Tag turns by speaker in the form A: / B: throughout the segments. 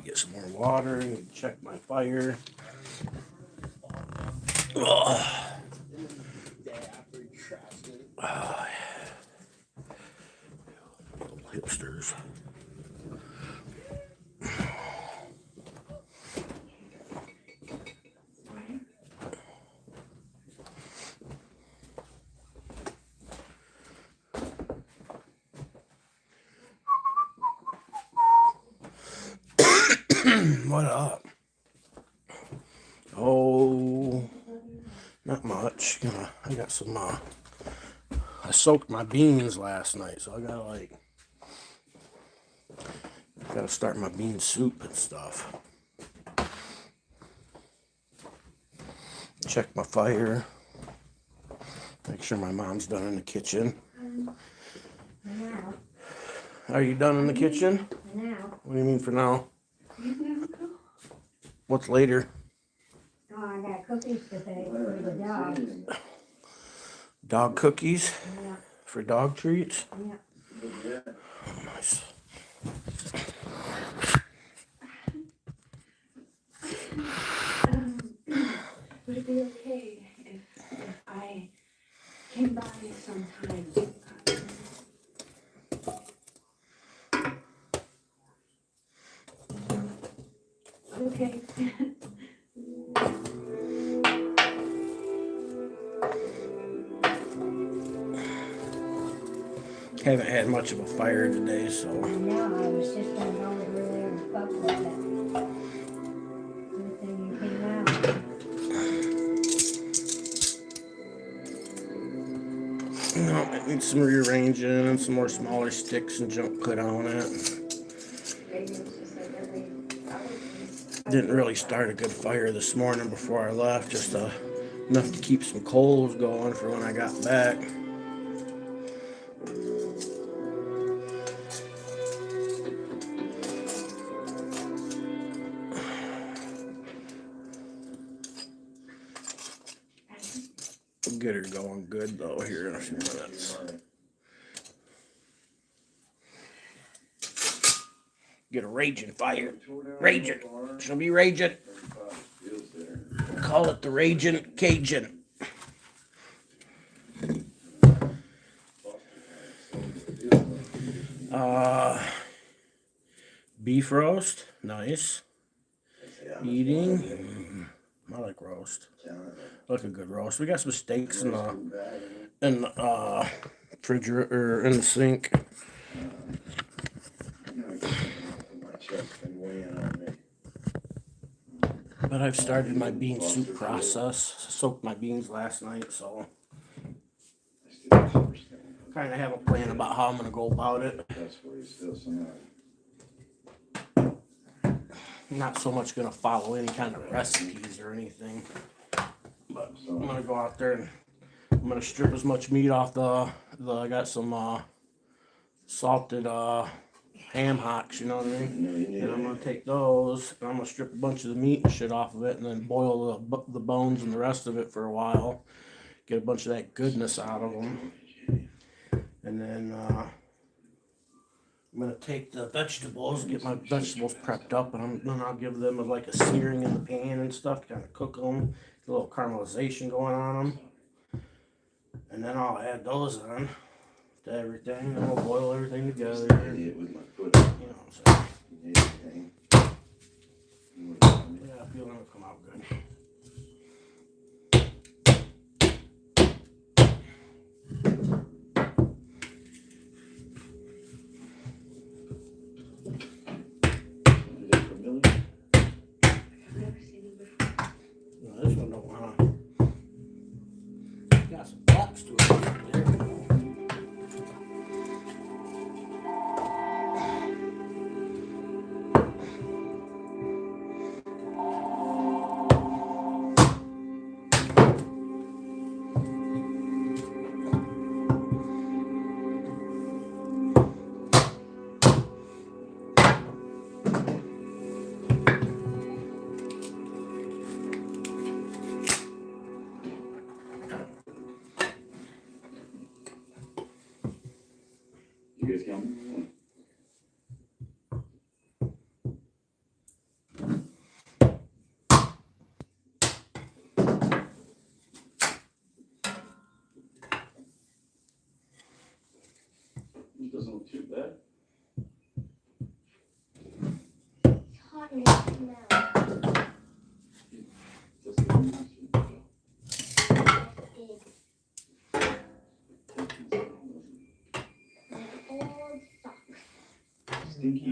A: Get some more water and check my fire. Oh. Oh, hipsters. What up? Oh, not much. I got some, I soaked my beans last night, so I gotta start my bean soup and stuff. Check my fire. Make sure my mom's done in the kitchen.
B: Now.
A: Are you done in the kitchen?
B: Now.
A: What do you mean for now? What's later?
B: Oh, I got cookies to bake for the dogs.
A: Dog cookies?
B: Yeah.
A: For dog treats?
B: Yeah.
A: Oh, nice.
B: Would it be okay if I came by sometime? Okay.
A: Haven't had much of a fire today, so.
B: No, I was just gonna go over there and fuck with it. Good thing you came out.
A: No, it needs some rearranging and some more smaller sticks and junk put on it. Didn't really start a good fire this morning before I left, just enough to keep some coals going for when I got back. We'll get her going good though here in a few minutes. Get a raging fire. Raging. She'll be raging. Call it the Raging Cajun. Beef roast. Nice. Eating. I like roast. Like a good roast. We got some steaks in the refrigerator or in the sink. But I've started my bean soup process. Soaked my beans last night, so kind of have a plan about how I'm going to go about it. I'm not so much going to follow any kind of recipes or anything. But I'm going to go out there and I'm going to strip as much meat off I got some salted ham hocks, you know what I mean? And I'm going to take those and I'm going to strip a bunch of the meat and shit off of it and then boil the bones and the rest of it for a while. Get a bunch of that goodness out of them. And then I'm going to take the vegetables, get my vegetables prepped up, and then I'll give them like a searing in the pan and stuff to kind of cook them. Get a little caramelization going on them. And then I'll add those on to everything, and we'll boil everything together. You know what I'm saying? Yeah, I feel it'll come out good. This one don't want to. Got some blocks to it. There we go.
C: You guys coming? It doesn't look too bad.
B: It's hot in the smell.
C: Doesn't look too bad.
B: It like old socks.
C: Stinky.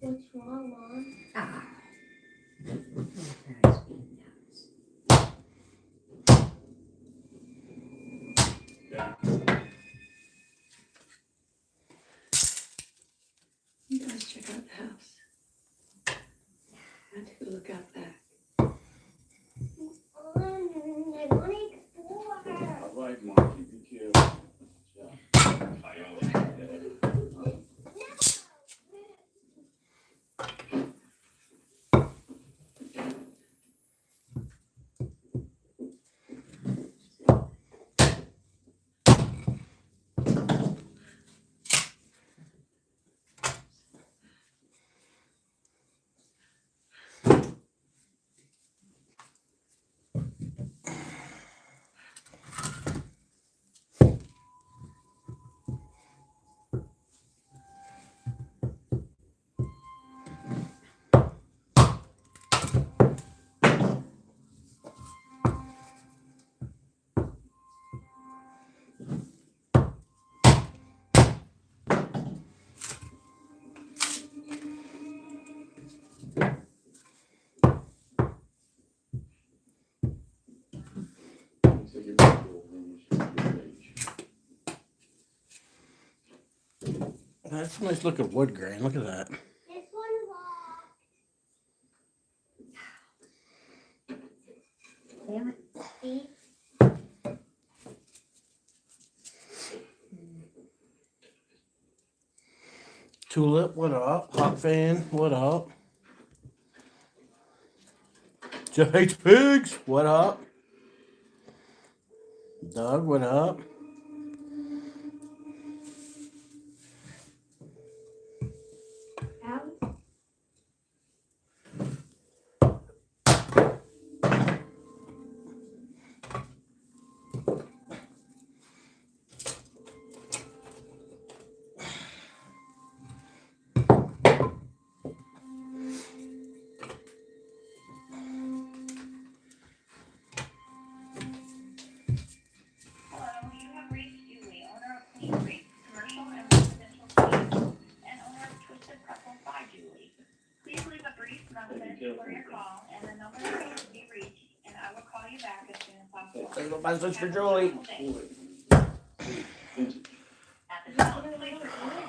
B: What's wrong, Mom?
D: Ah.
E: You guys check out the house. I'll take a look out back.
B: I want to explore.
C: All right, Marky, be careful. Yeah. I only have that. Looks like your little room is your age.
A: That's a nice looking wood grain. Look at that.
B: This one's locked.
D: Damn it.
B: See?
A: Tulip, what up? Hot fan, what up? Jeff hates pigs, what up? Doug, what up?
B: Out.
F: Hello, you have reached Julie, owner of Clean Creek, commercial and residential clean, and owner of Twisted Pretzels by Julie. Please leave a brief message for your call, and the number will be reached, and I will call you back as soon as possible.
A: There's a message for Julie.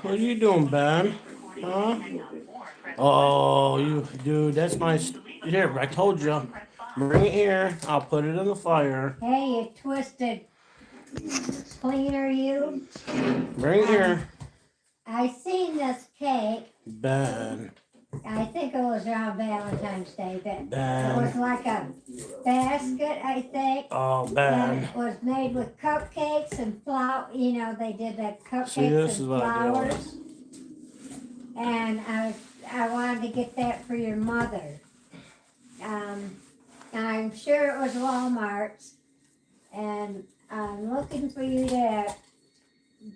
A: What are you doing, Ben? Huh? Oh, you, dude, that's my. Here, I told you. Bring it here. I'll put it in the fire.
D: Hey, you twisted cleaner, you.
A: Bring it here.
D: I seen this cake.
A: Ben.
D: I think it was around Valentine's Day, but it
A: Ben.
D: was like a basket, I think.
A: Oh,
D: And
A: Ben.
D: it was made with cupcakes and flour. You know, they did the cupcakes
A: See, this is
D: and
A: what I do.
D: flowers. And I wanted to get that for your mother. I'm sure it was Walmart's, and I'm looking for you to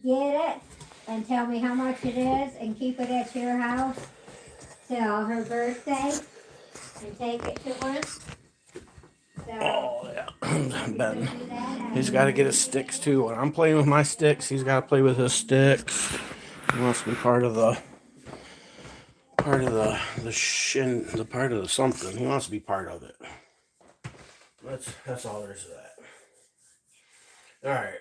D: get it and tell me how much it is and keep it at your house till her birthday and take it to her. So,
A: Oh, yeah.
D: you
A: Ben.
D: could do that.
A: He's got to get his sticks too. When I'm playing with my sticks, he's got to play with his sticks. He wants to be part of the part of the part of the something. He wants to be part of it. That's all there is to that. All right.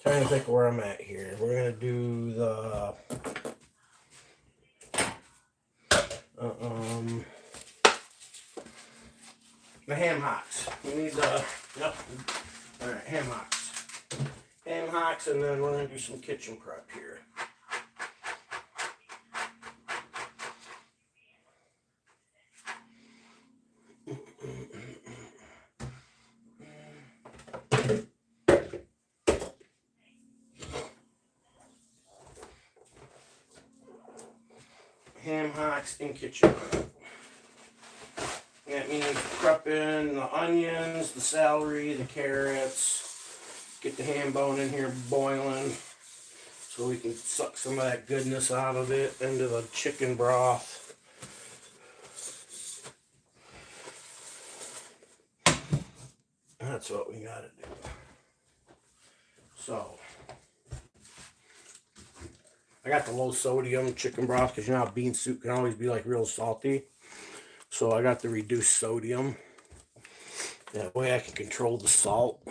A: Trying to think where I'm at here. We're gonna do the ham hocks. We need the yep. All right, ham hocks. Ham hocks, and then we're gonna do some kitchen prep here. Ham hocks and kitchen prep. That means prepping the onions, the celery, the carrots. Get the ham bone in here boiling so we can suck some of that goodness out of it into the chicken broth. That's what we gotta do. So, I got the low sodium chicken broth because you know how bean soup can always be like real salty. So I got the reduced sodium. That way I can control the salt.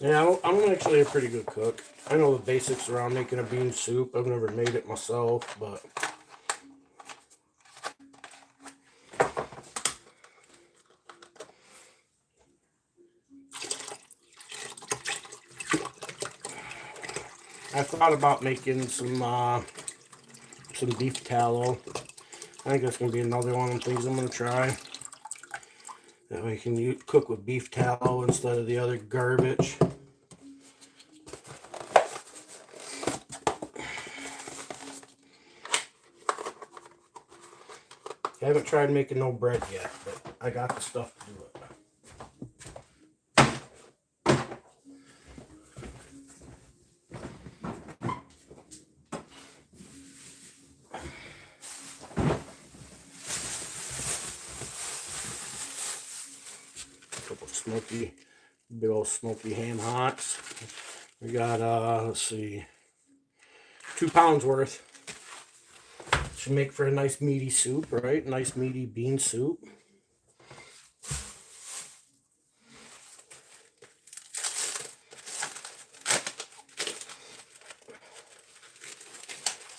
A: Yeah, I'm actually a pretty good cook. I know the basics around making a bean soup. I've never made it myself, but I thought about making some beef tallow. I think that's gonna be another one of the things I'm gonna try. That way you can cook with beef tallow instead of the other garbage. I haven't tried making no bread yet, but I got the stuff to do it. Couple smoky, big old smoky ham hocks. We got, let's see, 2 pounds worth. Should make for a nice meaty soup, right? Nice meaty bean soup.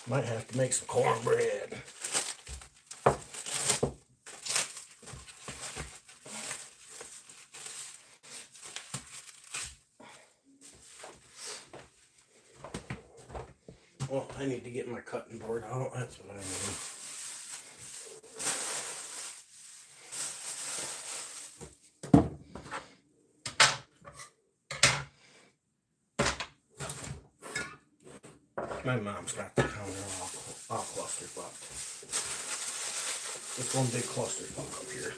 A: Might have to make some cornbread. Well, I need to get my cutting board out. That's what I need. My mom's got the counter all clusterfucked. It's one big clusterfuck up here.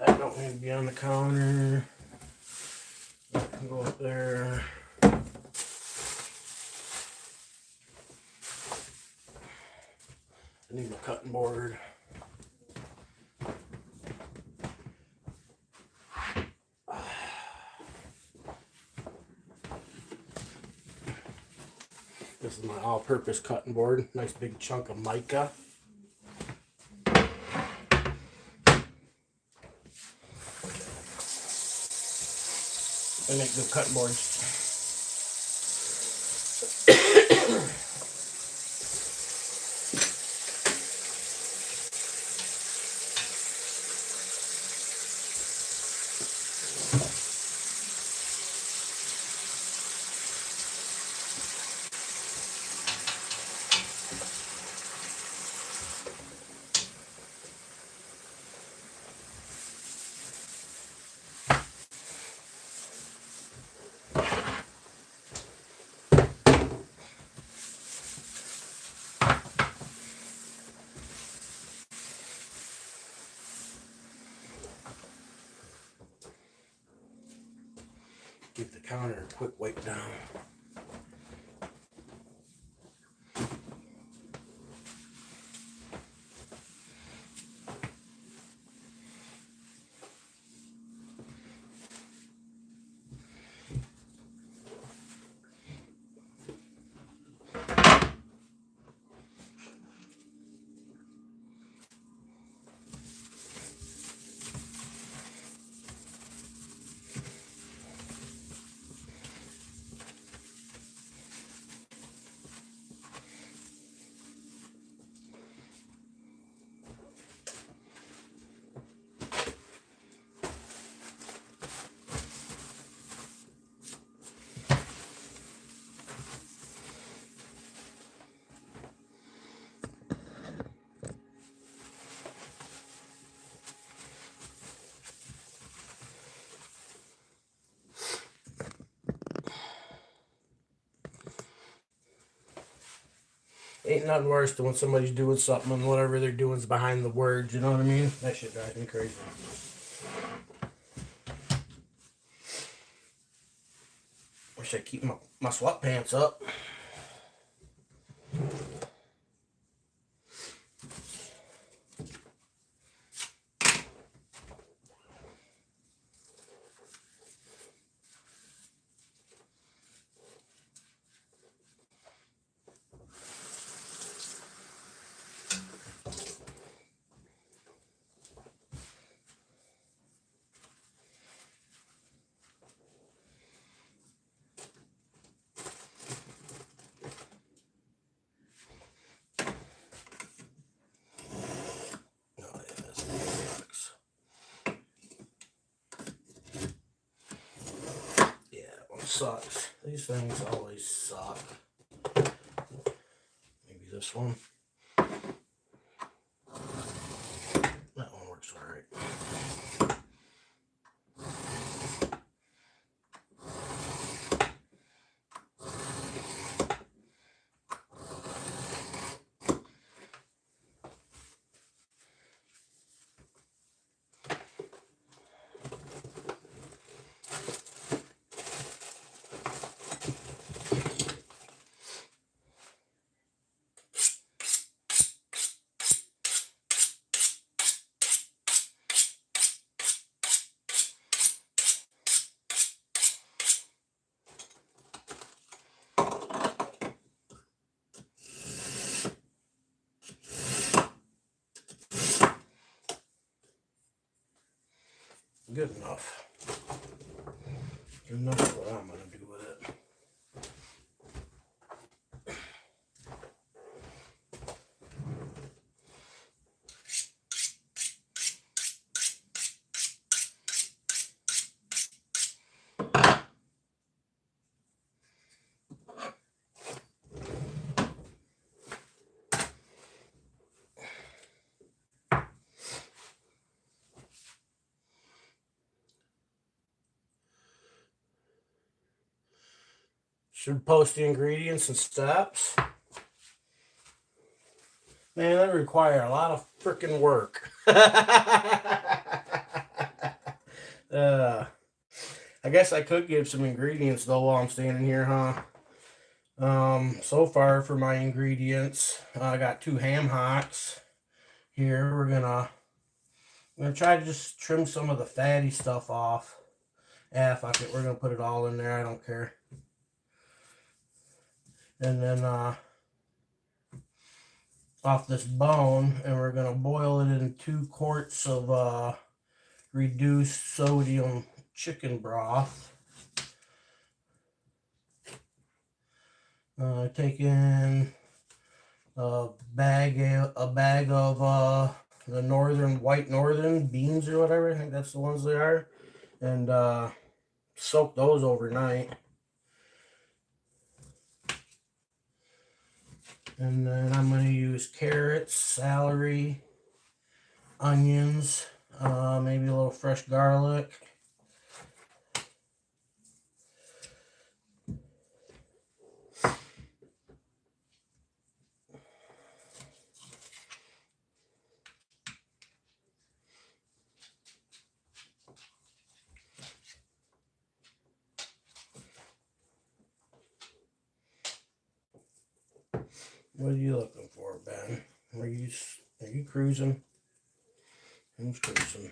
A: That don't need to be on the counter. That can go up there. I need my cutting board. This is my all-purpose cutting board. Nice big chunk of mica. I make good cutting boards. Give the counter a quick wipe down. Ain't nothing worse than when somebody's doing something and whatever they're doing is behind the words, you know what I mean? That shit drives me crazy. Wish I'd keep my sweatpants up. Sucks. These things always suck. Maybe this one. That one works alright. Good enough. Good enough for what I'm going to do with it. Should post the ingredients and steps. Man, that require a lot of freaking work. I guess I could give some ingredients though while I'm standing here, huh? So far for my ingredients, I got 2 ham hocks. Here we're gonna try to just trim some of the fatty stuff off. Yeah, fuck it, we're gonna put it all in there. I don't care. And then off this bone, and we're gonna boil it in 2 quarts of reduced sodium chicken broth. Taking a bag of the white northern beans or whatever. I think that's the ones they are, and soak those overnight. And then I'm going to use carrots, celery, onions, maybe a little fresh garlic. What are you looking for, Ben? Are you cruising? Who's cruising?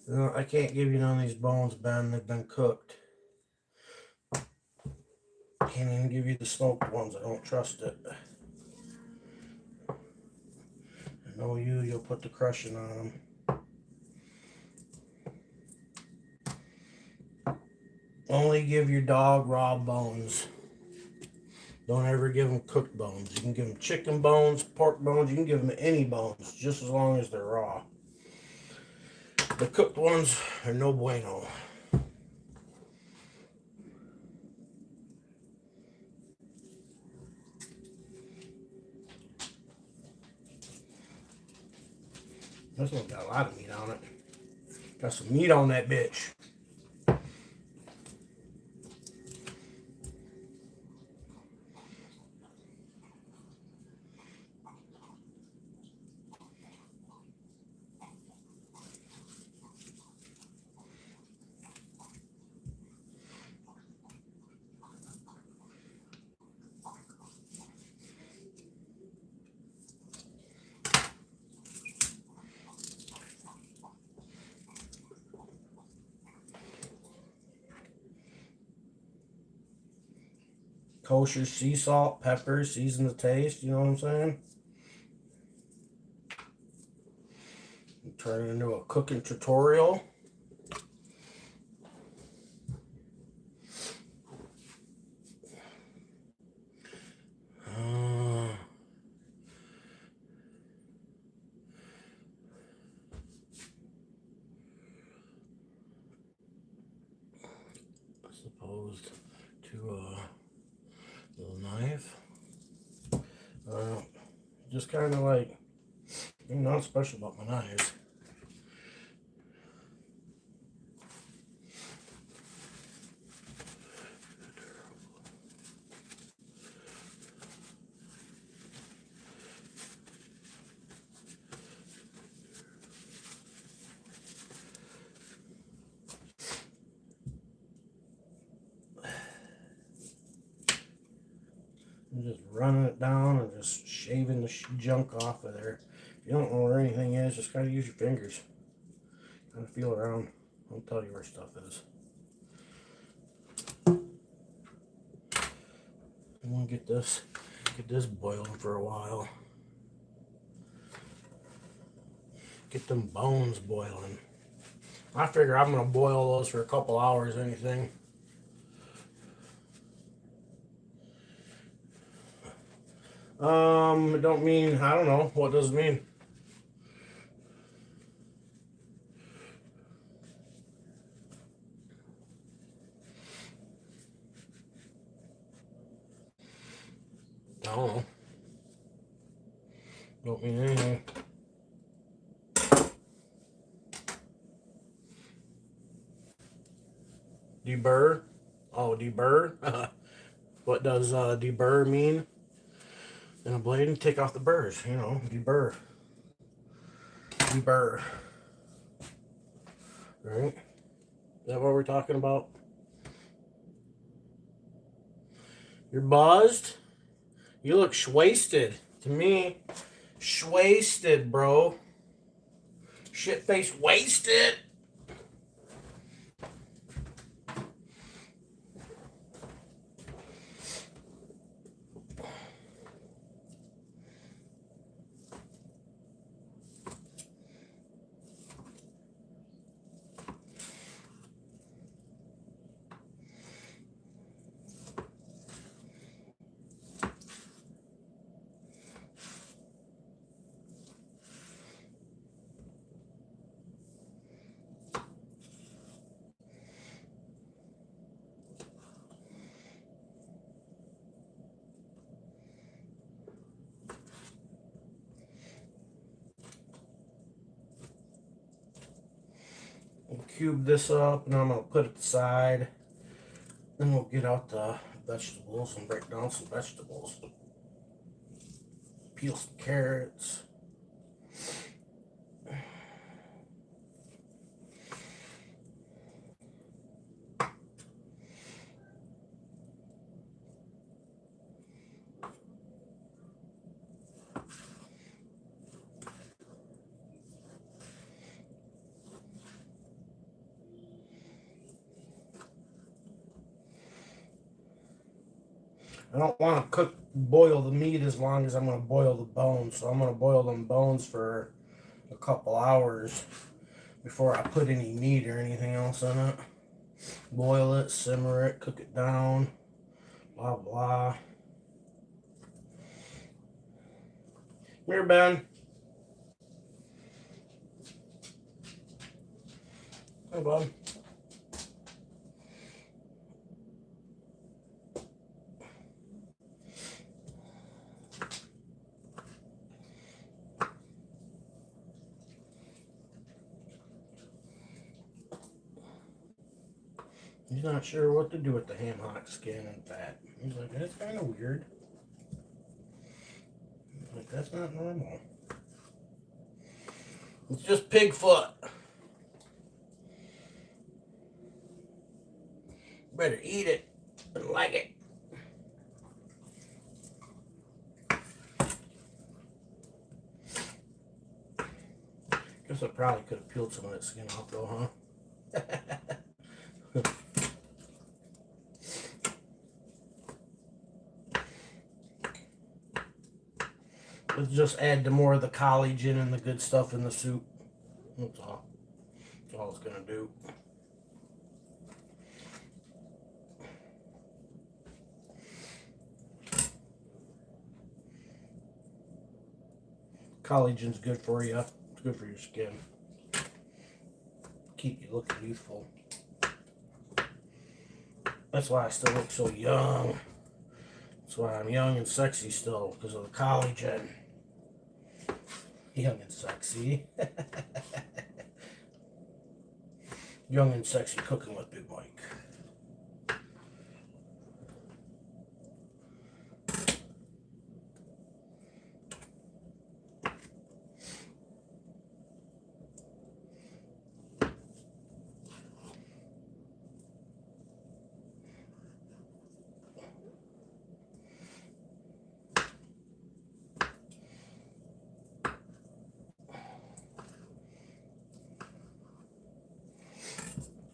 A: No, I can't give you none of these bones, Ben. They've been cooked. Can't even give you the smoked ones. I don't trust it. I know you'll put the crushing on them. Only give your dog raw bones. Don't ever give them cooked bones. You can give them chicken bones, pork bones. You can give them any bones, just as long as they're raw. The cooked ones are no bueno. This one's got a lot of meat on it. Got some meat on that bitch. kosher sea salt, pepper, season to taste. You know what I'm saying? Turn it into a cooking tutorial. As opposed to a little knife. Just kind of like, I'm not special about my knives. I'm just running it down and just shaving the junk off of there. If you don't know where anything is, just kind of use your fingers. Kind of feel around. I'll tell you where stuff is. I'm gonna get this boiling for a while. Get them bones boiling. I figure I'm gonna boil those for a couple hours, anything. It don't mean, I don't know. What does it mean? I don't know. Don't mean anything. Deburr? Oh, deburr? What does deburr mean? In a blade and take off the burrs, you know, deburr. Deburr. Right? Is that what we're talking about? You're buzzed? You look shwasted to me. Shwasted, bro. Shit face wasted. Cube this up, and I'm going to put it aside. Then we'll get out the vegetables and break down some vegetables. Peel some carrots. I don't want to boil the meat as long as I'm going to boil the bones. So I'm going to boil them bones for a couple hours before I put any meat or anything else in it. Boil it, simmer it, cook it down, blah, blah. Come here, Ben. Hey, bud. He's not sure what to do with the ham hock skin and fat. He's like, that's kind of weird. He's like, that's not normal. It's just pig foot. Better eat it and like it. Guess I probably could have peeled some of that skin off though, huh? Let's just add the more of the collagen and the good stuff in the soup. That's all. That's all it's gonna do. Collagen's good for you. It's good for your skin. Keep you looking youthful. That's why I still look so young. That's why I'm young and sexy still, because of the collagen. Young and sexy. Young and sexy cooking with Big Mike.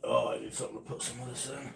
A: Oh, I need something to put some of this in.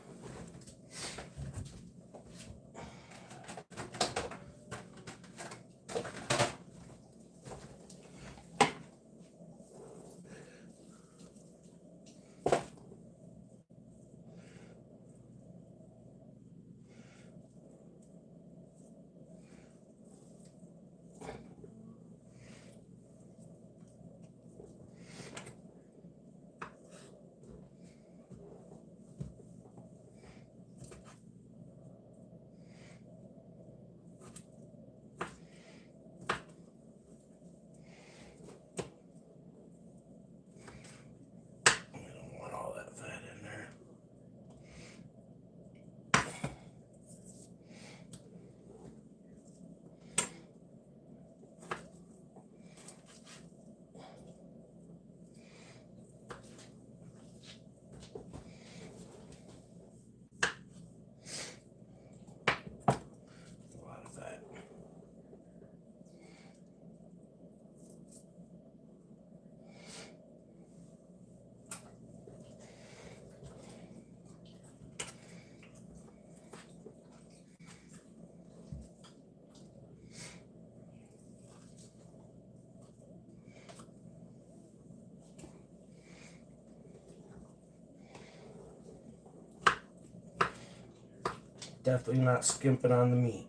A: Definitely not skimping on the meat.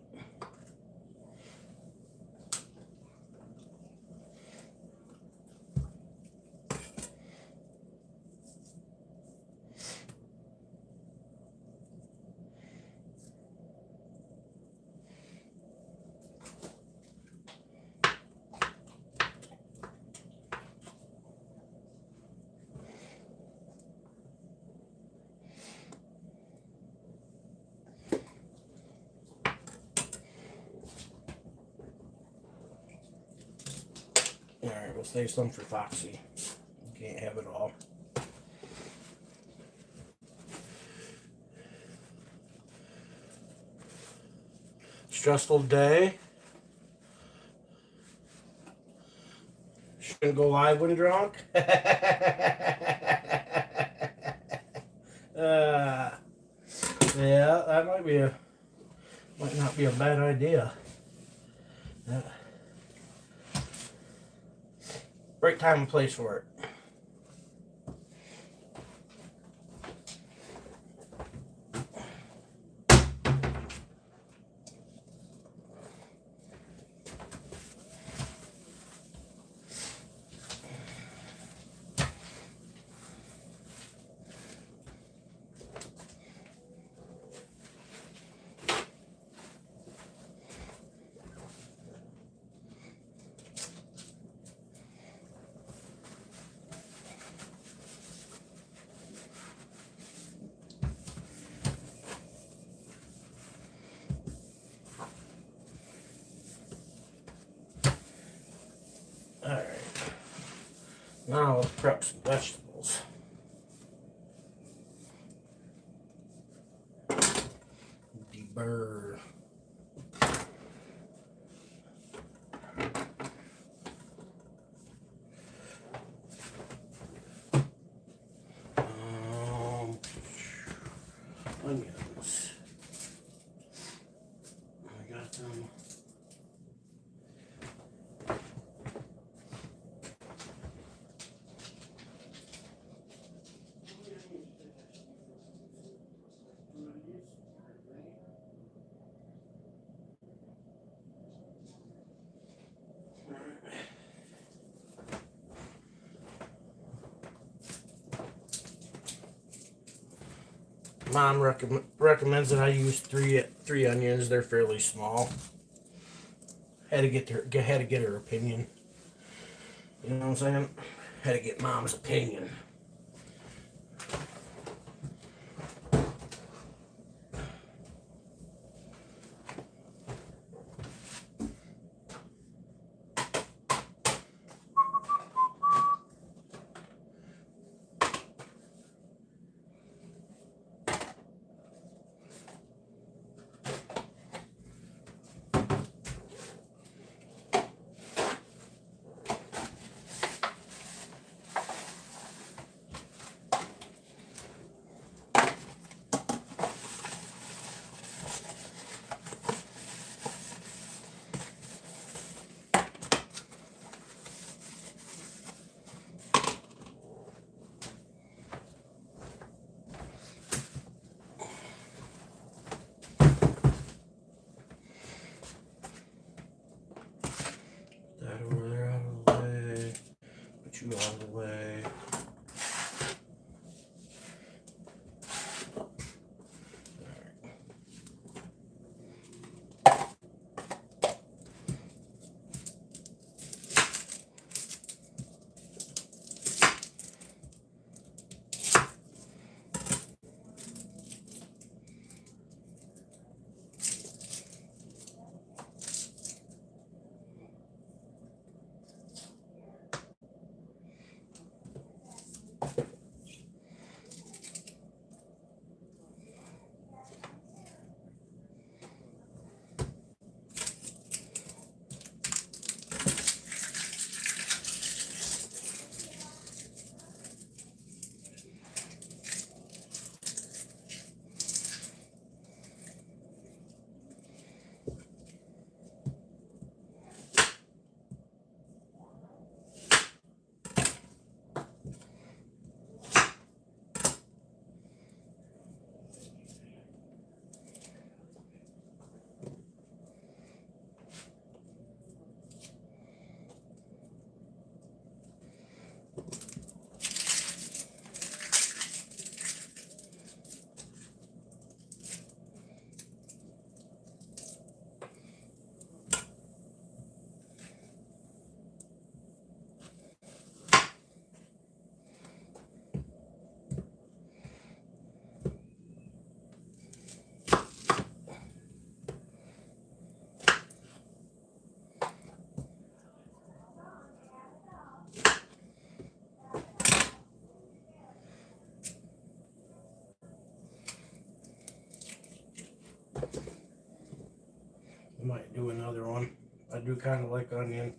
A: Alright, we'll save some for Foxy. You can't have it all. Stressful day. Shouldn't go live when drunk. Yeah, that might not be a bad idea. Yeah. Right time and place for it. Alright. Now let's prep some vegetables. Deburr. Onions. I got them. Mom recommends that I use three onions. They're fairly small. Had to get her opinion. You know what I'm saying? Had to get Mom's opinion. That over there out of the way. Put you out of the way. I might do another one. I do kind of like onion.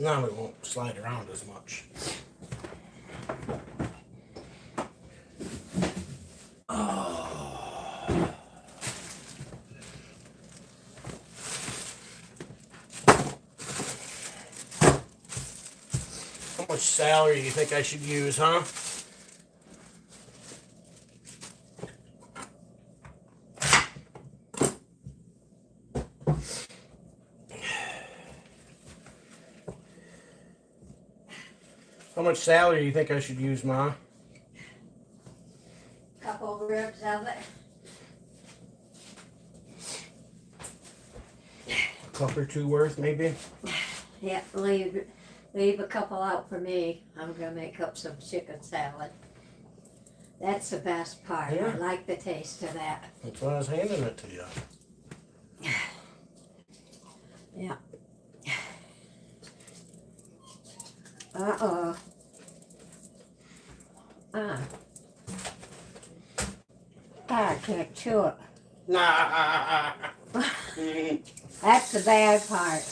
A: Now it won't slide around as much. How much celery do you think I should use, huh? How much celery do you think I should use, Ma?
D: Couple ribs of it.
A: A cup or two worth, maybe?
D: Yeah, leave a couple out for me. I'm gonna make up some chicken salad. That's the best part.
A: Yeah.
D: I like the taste of that.
A: That's why I was handing it to you.
D: Yeah. Uh-oh. I can't chew it.
A: Nah.
D: That's the bad part.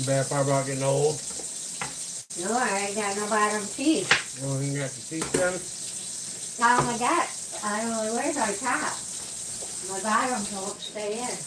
A: Bad part about getting old.
D: No, I ain't got no bottom teeth.
A: Oh, you got the teeth done?
D: Oh my God, I only wear my top. My bottoms won't stay in.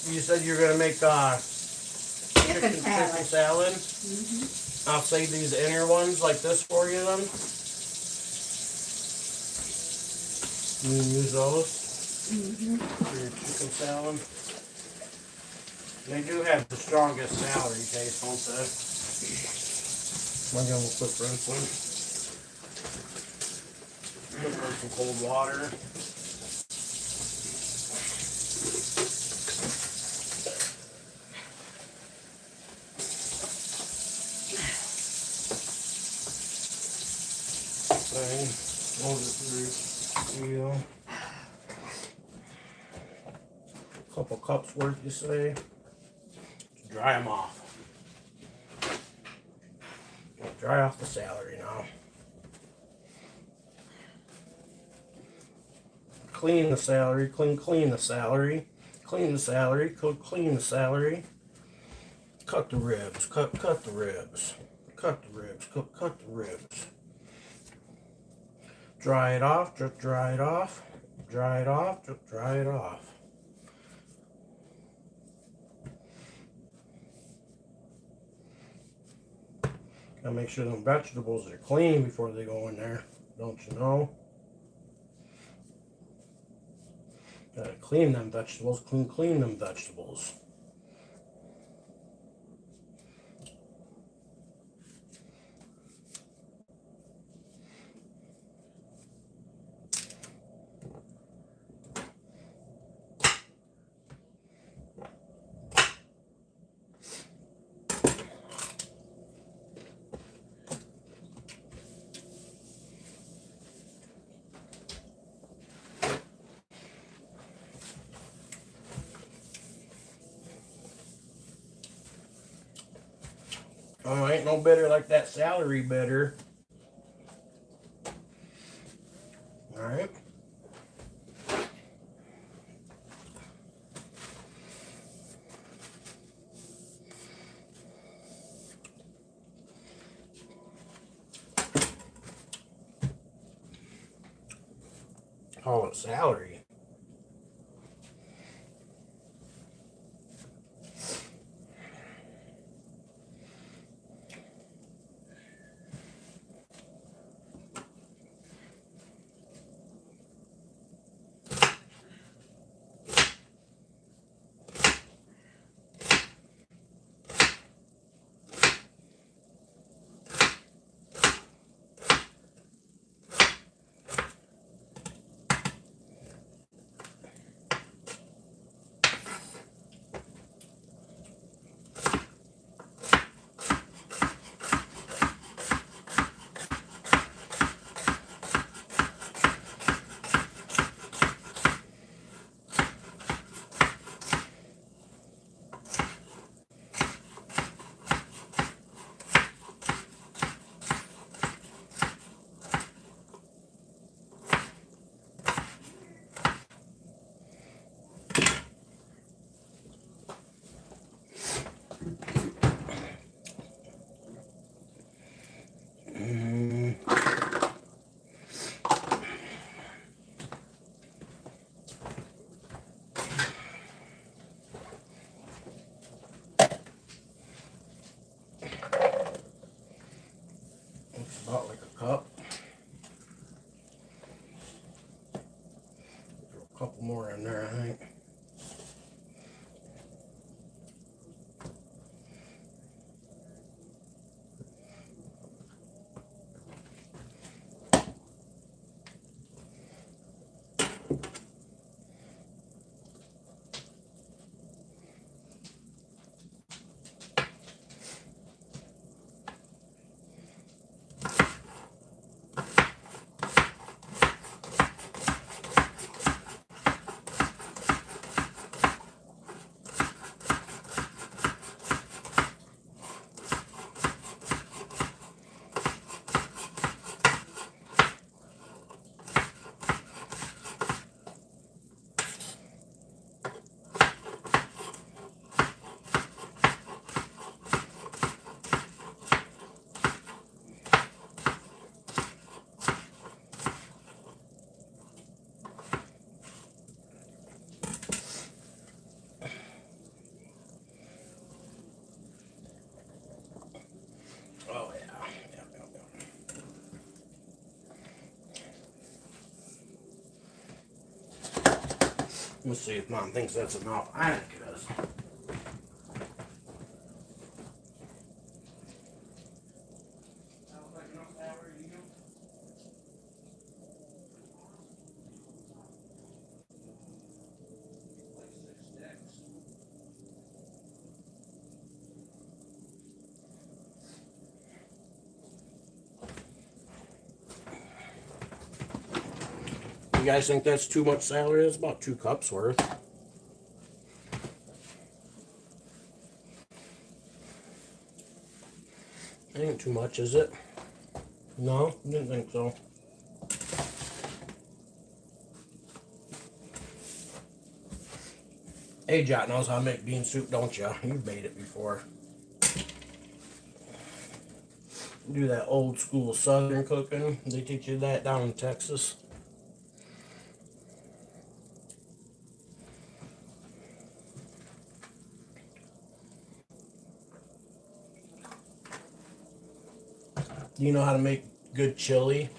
A: You said you were gonna make chicken salad. I'll save these inner ones like this for you then. You can use those for your chicken salad. They do have the strongest celery taste, don't they? I'm gonna quick rinse them. Put them in some cold water. Couple cups worth, you say? Dry them off. Dry off the celery now. Clean the celery, clean the celery. Clean the celery, clean the celery. Cut the ribs, cut the ribs. Cut the ribs, cut the ribs. Dry it off, just dry it off. Dry it off, just dry it off. Gotta make sure them vegetables are clean before they go in there, don't you know? Gotta clean them vegetables, clean them vegetables. Oh, ain't no bitter like that celery bitter. Alright. Call it celery. Let's see if Mom thinks that's enough. I think it is. You guys think that's too much celery? It's about 2 cups worth. Ain't too much, is it? No, didn't think so. Hey, Jot knows how to make bean soup, don't you? You've made it before. Do that old school southern cooking. They teach you that down in Texas. Do you know how to make good chili?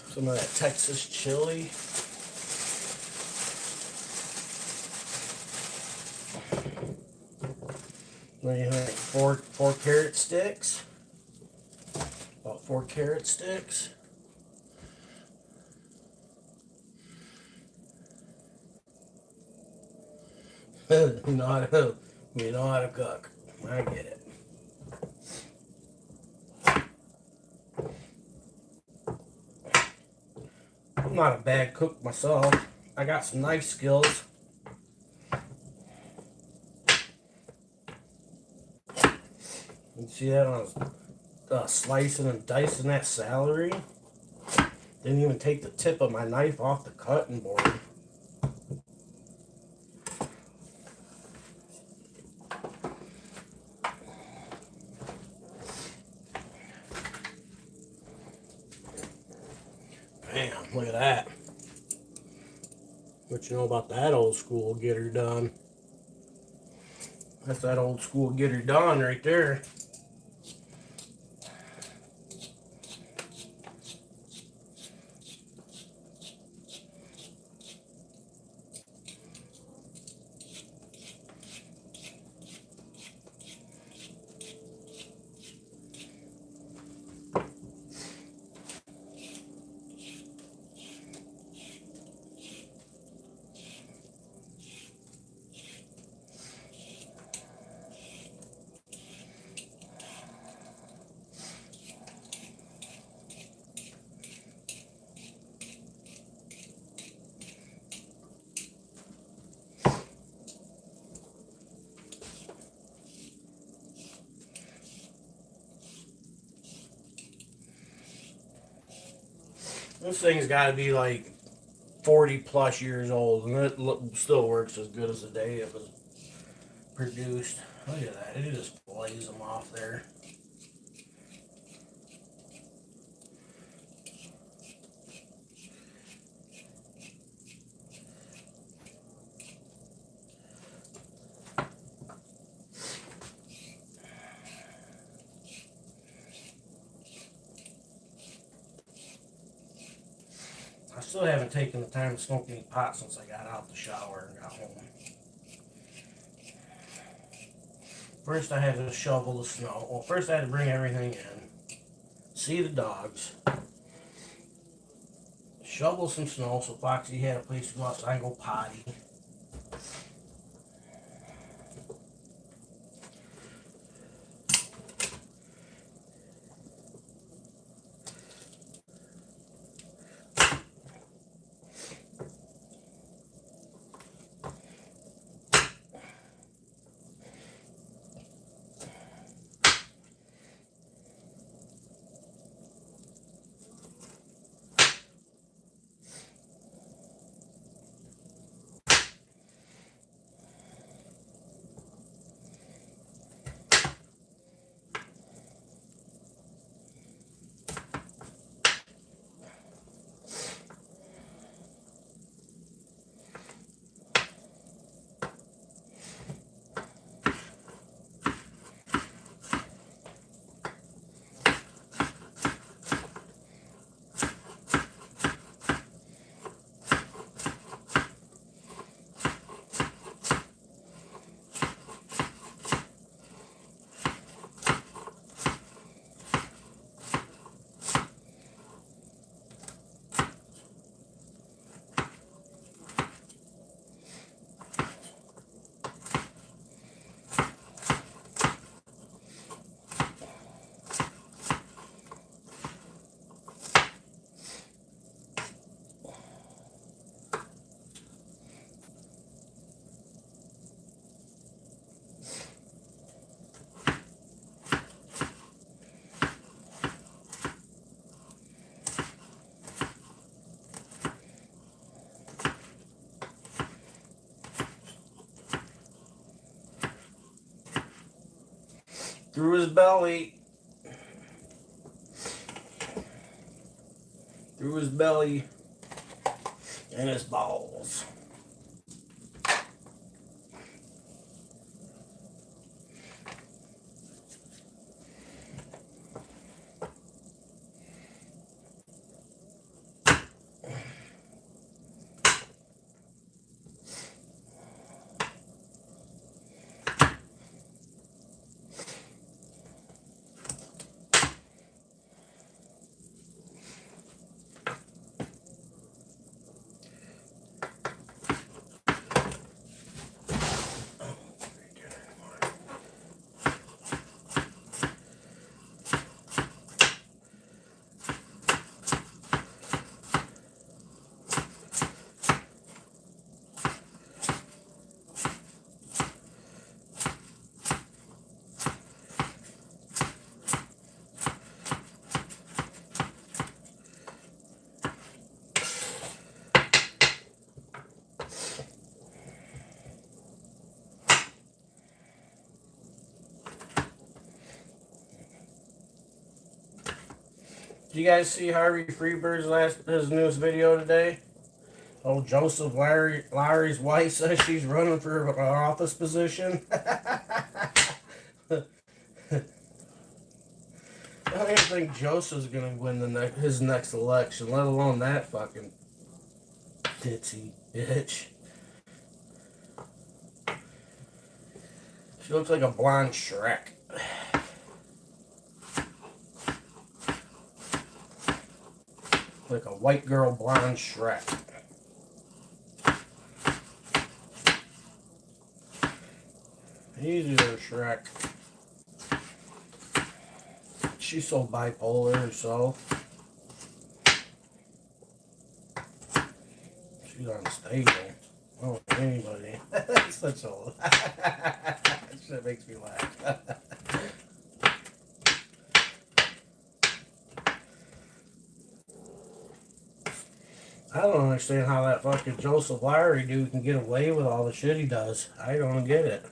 A: Some of that Texas chili. What do you think? Four carrot sticks? About 4 carrot sticks. You know how to cook. I get it. I'm not a bad cook myself. I got some knife skills. You see that on slicing and dicing that celery? Didn't even take the tip of my knife off the cutting board. Bam, look at that. What you know about that old school get her done? That's that old school get her done right there. This thing's got to be like 40 plus years old, and it still works as good as the day it was produced. Look at that, it just blaze them off there. I still haven't taken the time to smoke any pot since I got out the shower and got home. First I had to shovel the snow. Well, first I had to bring everything in, see the dogs, shovel some snow so Foxy had a place to go outside and go potty. through his belly. Through his belly and his balls. Did you guys see Harvey Freebird's his newest video today? Oh, Joseph Lowry's wife says she's running for an office position. I don't even think Joseph's gonna win his next election, let alone that fucking ditzy bitch. She looks like a blonde Shrek. Like a white girl blonde Shrek. Easy there, Shrek. She's so bipolar herself. She's unstable. Oh, anybody. Such a... That shit makes me laugh. I don't understand how that fucking Joseph Lowry dude can get away with all the shit he does. I don't get it.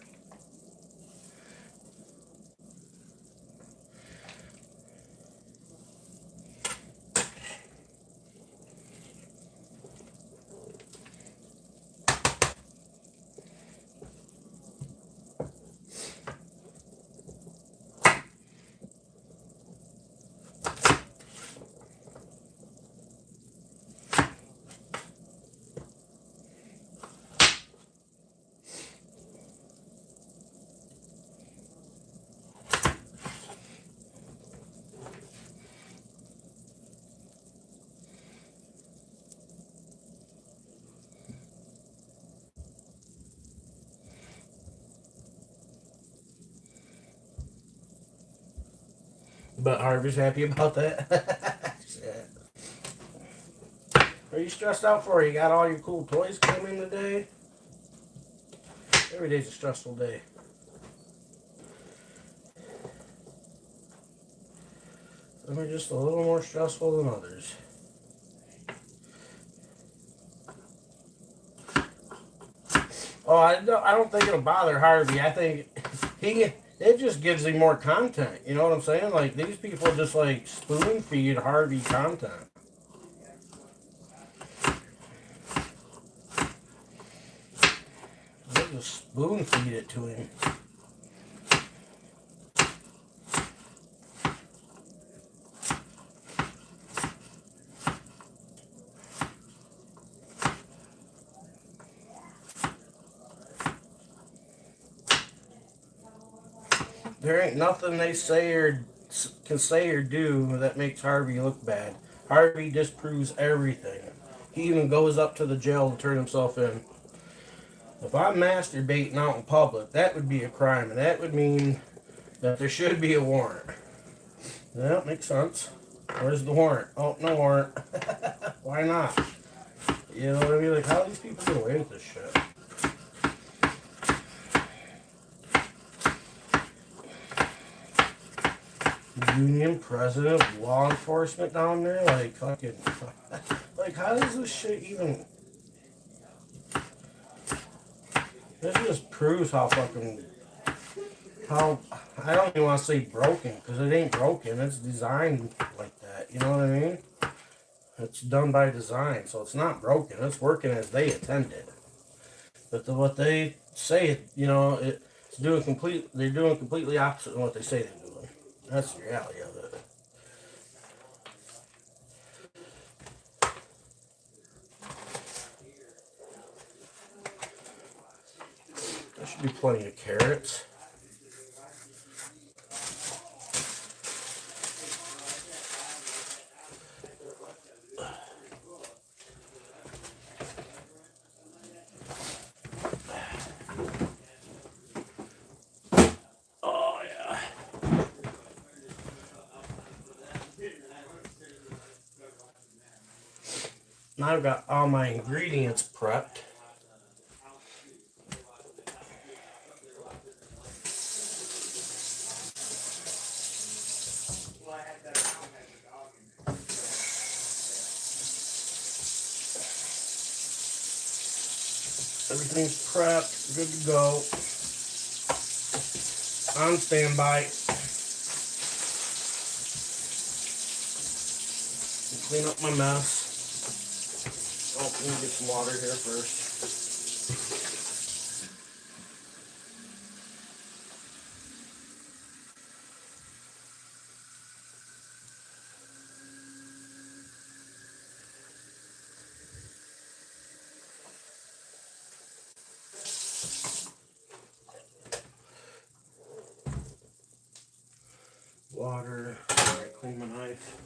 A: But Harvey's happy about that. Shit. Are you stressed out for it? You got all your cool toys coming today? Every day's a stressful day. Some are just a little more stressful than others. Oh, I don't think it'll bother Harvey. I think it just gives him more content. You know what I'm saying? Like, these people just like spoon feed Harvey content. They just spoon feed it to him. There ain't nothing they say or can say or do that makes Harvey look bad. Harvey disproves everything. He even goes up to the jail to turn himself in. If I'm masturbating out in public, that would be a crime, and that would mean that there should be a warrant. Yeah, makes sense. Where's the warrant? Oh, no warrant. Why not? You know what I mean? Like, how do these people get away with this shit? Union president of law enforcement down there, like fucking, like how does this shit even? This just proves how how, I don't even want to say broken, because it ain't broken. It's designed like that. You know what I mean? It's done by design, so it's not broken. It's working as they intended. But what they say, you know, it's doing they're doing completely opposite of what they say they're doing. That's the reality of it. There should be plenty of carrots. Oh yeah. Now I've got all my ingredients prepped. Everything's prepped, good to go. On standby. Clean up my mess. Oh, let me get some water here first. Water. Alright, clean my knife.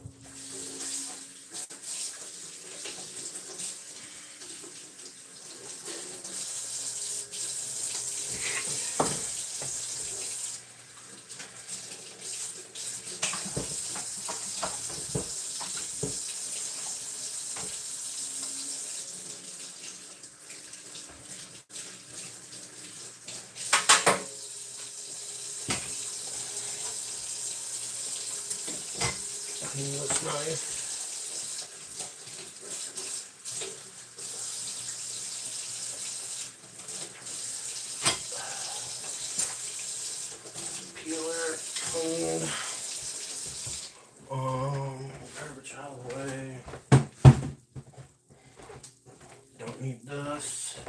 A: Clean this knife. Peeler cleaned. Garbage out of the way. Don't need this.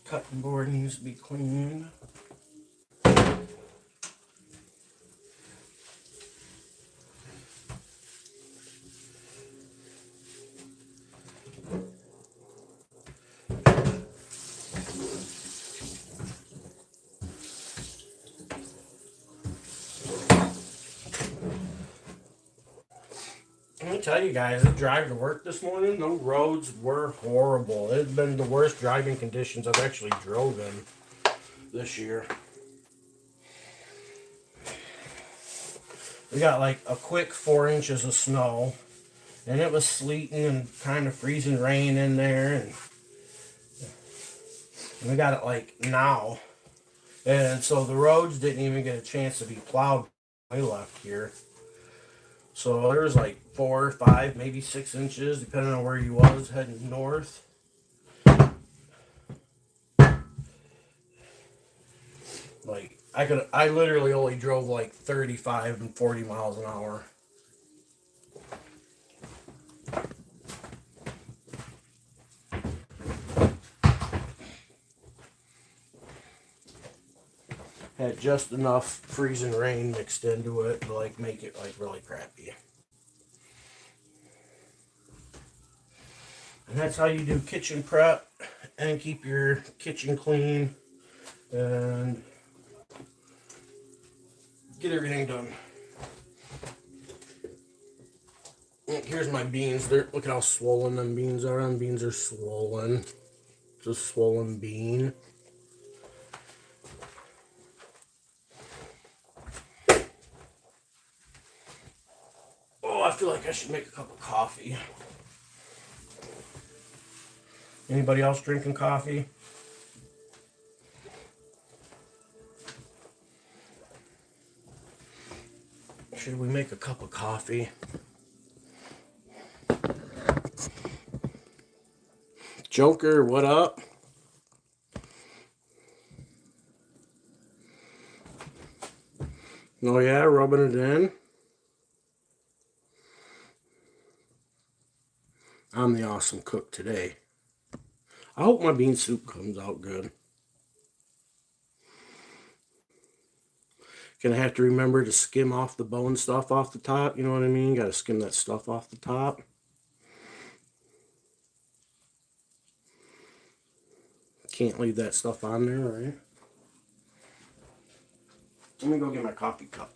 A: Cutting board needs to be cleaned. Let me tell you guys, the drive to work this morning, those roads were horrible. It's been the worst driving conditions I've actually drove in this year. We got like a quick 4 inches of snow, and it was sleeting and kind of freezing rain in there, and we got it like now. And so the roads didn't even get a chance to be plowed when I left here. So there was like 4, 5, maybe 6 inches, depending on where you was heading north. Like I literally only drove like 35 and 40 miles an hour. Had just enough freezing rain mixed into it to like make it like really crappy. And that's how you do kitchen prep and keep your kitchen clean and get everything done. Here's my beans. Look at how swollen them beans are. Them beans are swollen. It's a swollen bean. Oh, I feel like I should make a cup of coffee. Anybody else drinking coffee? Should we make a cup of coffee? Joker, what up? Oh yeah, rubbing it in. I'm the awesome cook today. I hope my bean soup comes out good. Gonna have to remember to skim off the bone stuff off the top, you know what I mean? Gotta skim that stuff off the top. Can't leave that stuff on there, right? Let me go get my coffee cup.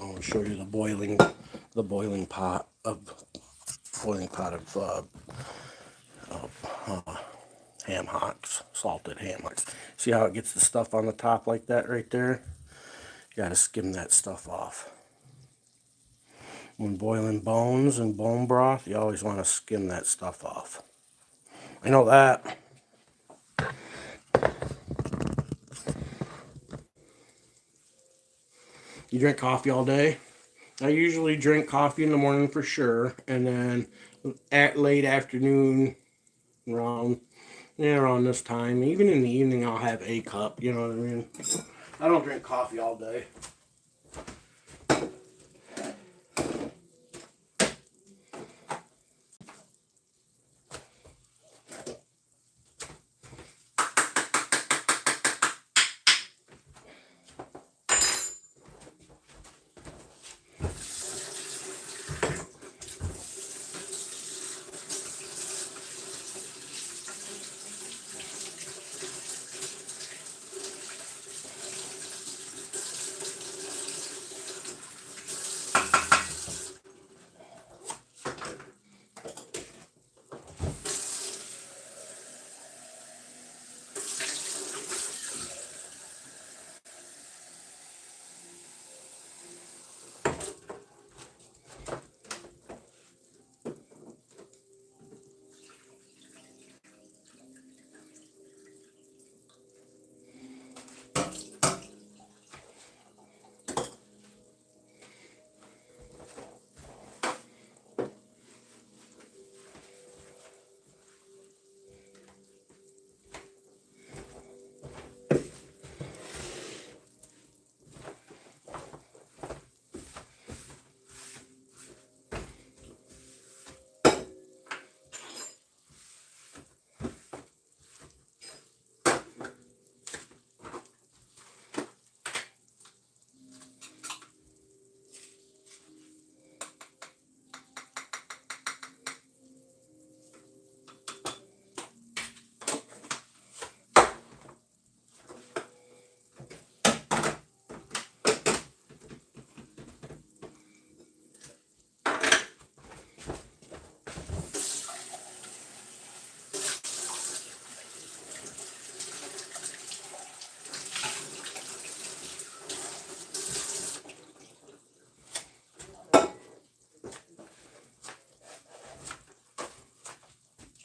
A: I'll show you the boiling pot of ham hocks, salted ham hocks. See how it gets the stuff on the top like that right there? You gotta skim that stuff off. When boiling bones and bone broth, you always want to skim that stuff off. I know that. You drink coffee all day? I usually drink coffee in the morning for sure, and then at late afternoon, around this time, even in the evening, I'll have a cup. You know what I mean? I don't drink coffee all day.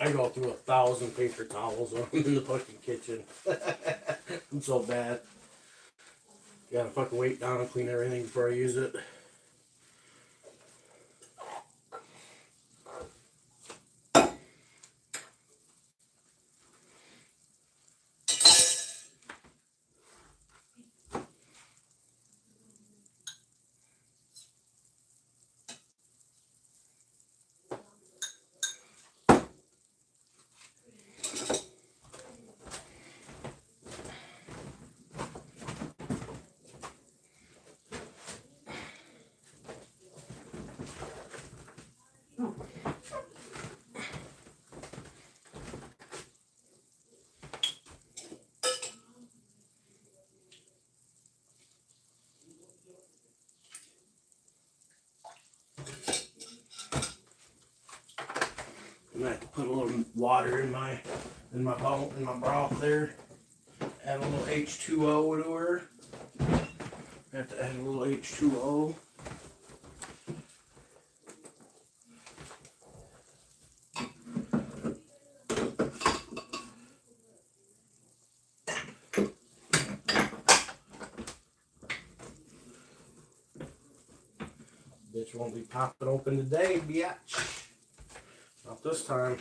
A: I go through 1,000 paper towels when I'm in the fucking kitchen. I'm so bad. Gotta fucking wait down and clean everything before I use it. I have to put a little water in my broth there. Add a little H2O to her. I have to add a little H2O. Bitch won't be popping open today, biatch. Not this time.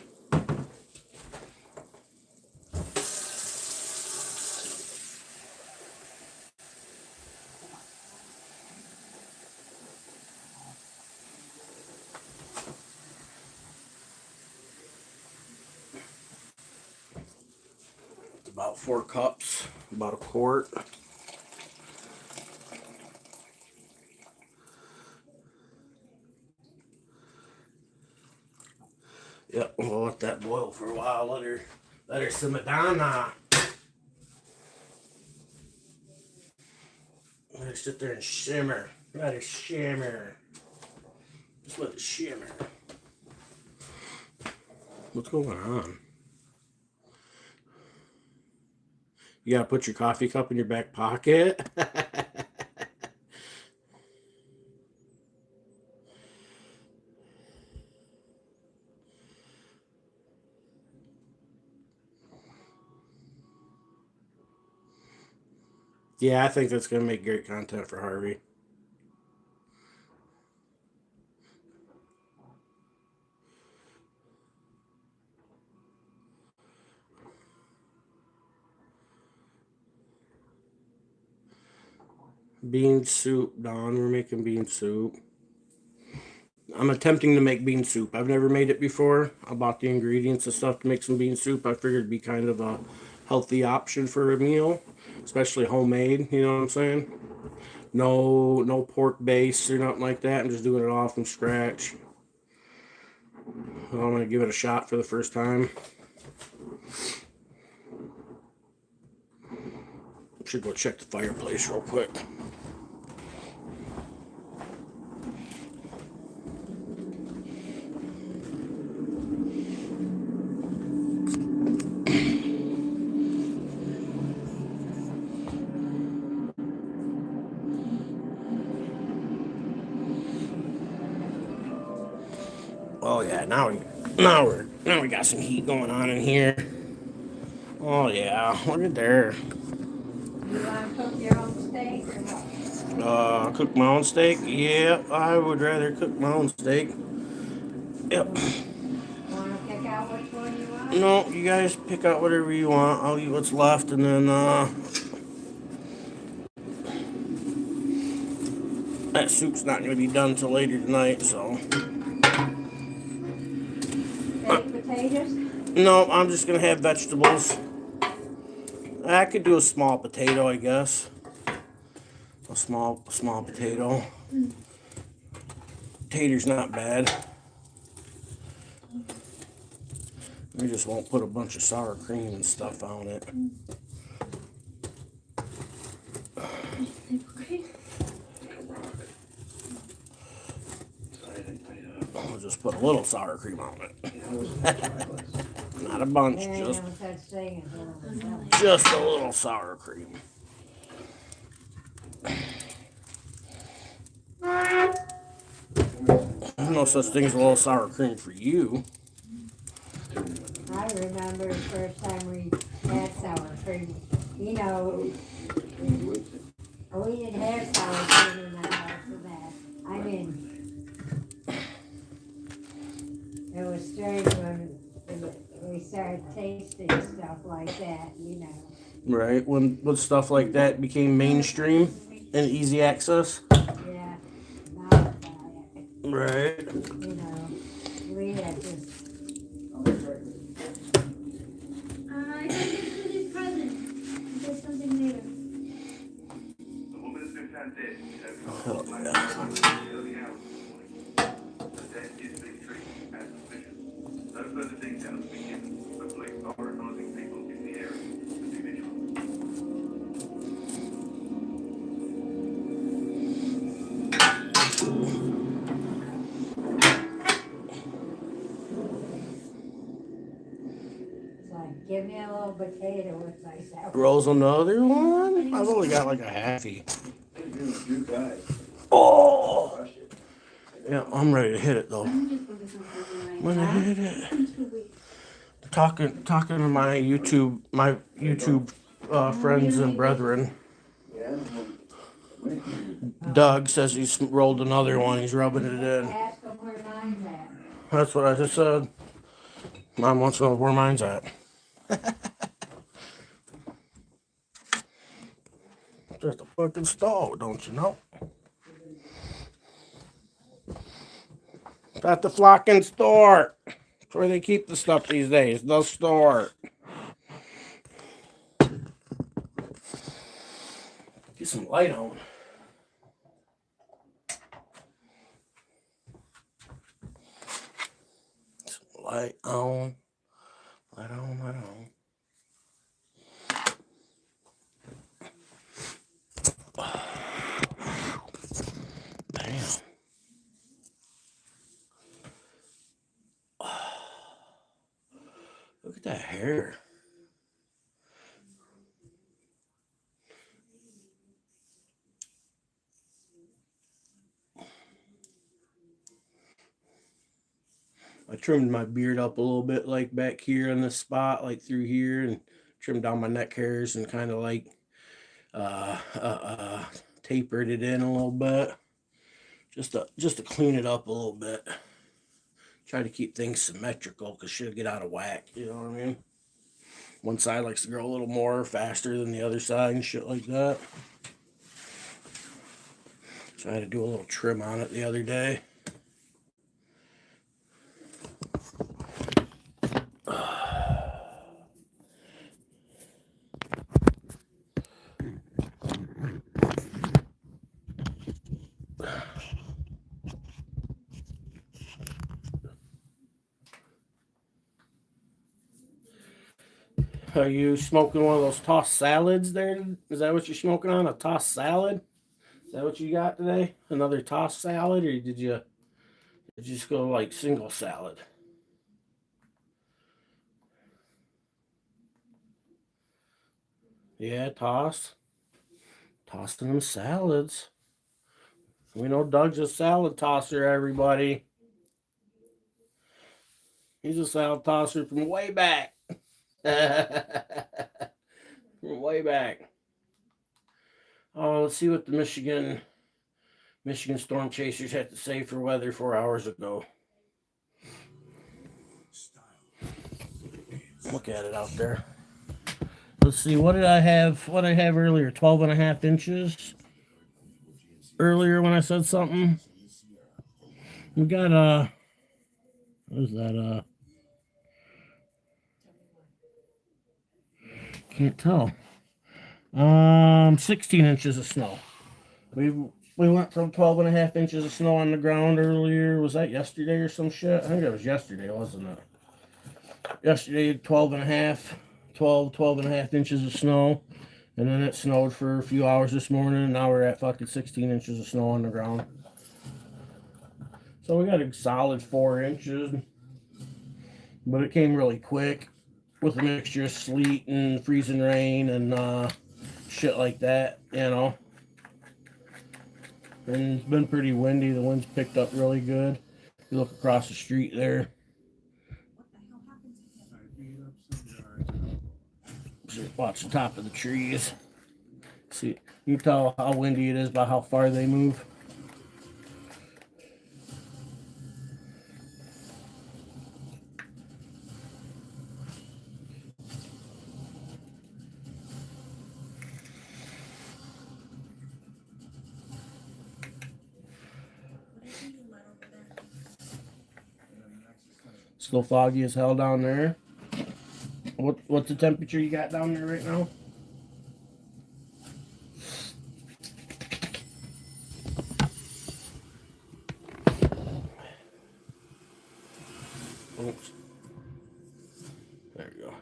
A: About 4 cups, about a quart. Yep, we'll let that boil for a while. Let her simmer down now. Let her sit there and shimmer. Let her shimmer. Just let it shimmer. What's going on? You gotta put your coffee cup in your back pocket. Yeah, I think that's gonna make great content for Harvey. Bean soup, Don. We're making bean soup. I'm attempting to make bean soup. I've never made it before. I bought the ingredients and stuff to make some bean soup. I figured it'd be kind of a healthy option for a meal, especially homemade. You know what I'm saying? No pork base or nothing like that. I'm just doing it all from scratch. I'm gonna give it a shot for the first time. Should go check the fireplace real quick. Oh yeah, now we got some heat going on in here. Oh yeah, look at there.
D: You want to cook your own steak or what?
A: Cook my own steak? Yeah, I would rather cook my own steak. Yep.
D: Want to pick out which one you want?
A: No, you guys pick out whatever you want. I'll eat what's left, and then that soup's not going to be done till later tonight, so.
D: Baked potatoes?
A: No, I'm just going to have vegetables. I could do a small potato, I guess. A small potato. Tater's not bad. I just won't put a bunch of sour cream and stuff on it. I'll just put a little sour cream on it. Not a bunch,
D: There ain't no such thing as a little stuff.
A: just a little sour cream. There's no such thing as a little sour cream for you.
D: I remember the first time we had sour cream. You know, we didn't have sour cream in the house for that. I mean, it was strange when we started tasting stuff like that, you know.
A: Right, when stuff like that became mainstream and easy access.
D: Yeah, now I buy it.
A: Right.
D: You know, we had just.
B: I gotta get to this present. There's something later.
C: The woman has been found dead.
A: Hell yeah.
C: Early hours this morning. The death is being treated as suspicious. No further details have been given, but police are advising people in the area to be vigilant.
D: give me a little potato with myself.
A: Grows another one? I've only got like a halfie.
G: You guys.
A: Oh!
G: Crush it.
A: Yeah, I'm ready to hit it though. I'm gonna hit it. Talking to my YouTube friends and brethren.
G: Yeah.
A: Doug says he's rolled another one. He's rubbing it in.
D: Ask them where mine's at.
A: That's what I just said. Mom wants to know where mine's at. Just a fucking stove, don't you know? It's at the flocking store. That's where they keep the stuff these days. The store. Get some light on. Some light on. Light on, light on. Damn. Look at that hair. I trimmed my beard up a little bit, like back here in this spot, like through here, and trimmed down my neck hairs and kind of like tapered it in a little bit, just to clean it up a little bit. Try to keep things symmetrical because shit'll get out of whack. You know what I mean? One side likes to grow a little more faster than the other side and shit like that. So I had to do a little trim on it the other day. Are you smoking one of those tossed salads there? Is that what you're smoking on? A tossed salad? Is that what you got today? Another tossed salad? Or did you just go like single salad? Yeah, tossing them salads. We know Doug's a salad tosser, everybody. He's a salad tosser from way back. From way back. Oh, let's see what the Michigan storm chasers had to say for weather 4 hours ago. Look at it out there. Let's see, what did I have earlier? 12.5 inches earlier when I said something. We got what is that? Can't tell. 16 inches of snow. We went from 12.5 inches of snow on the ground earlier. Was that yesterday or some shit? I think that was yesterday, wasn't it? Yesterday, 12.5 inches of snow. And then it snowed for a few hours this morning. And now we're at fucking 16 inches of snow on the ground. So we got a solid 4 inches. But it came really quick with a mixture of sleet and freezing rain and shit like that, you know. And it's been pretty windy. The wind's picked up really good. You look across the street there. Watch the top of the trees. See, you can tell how windy it is by how far they move. Still foggy as hell down there. What's the temperature you got down there right now? Oops. There we go.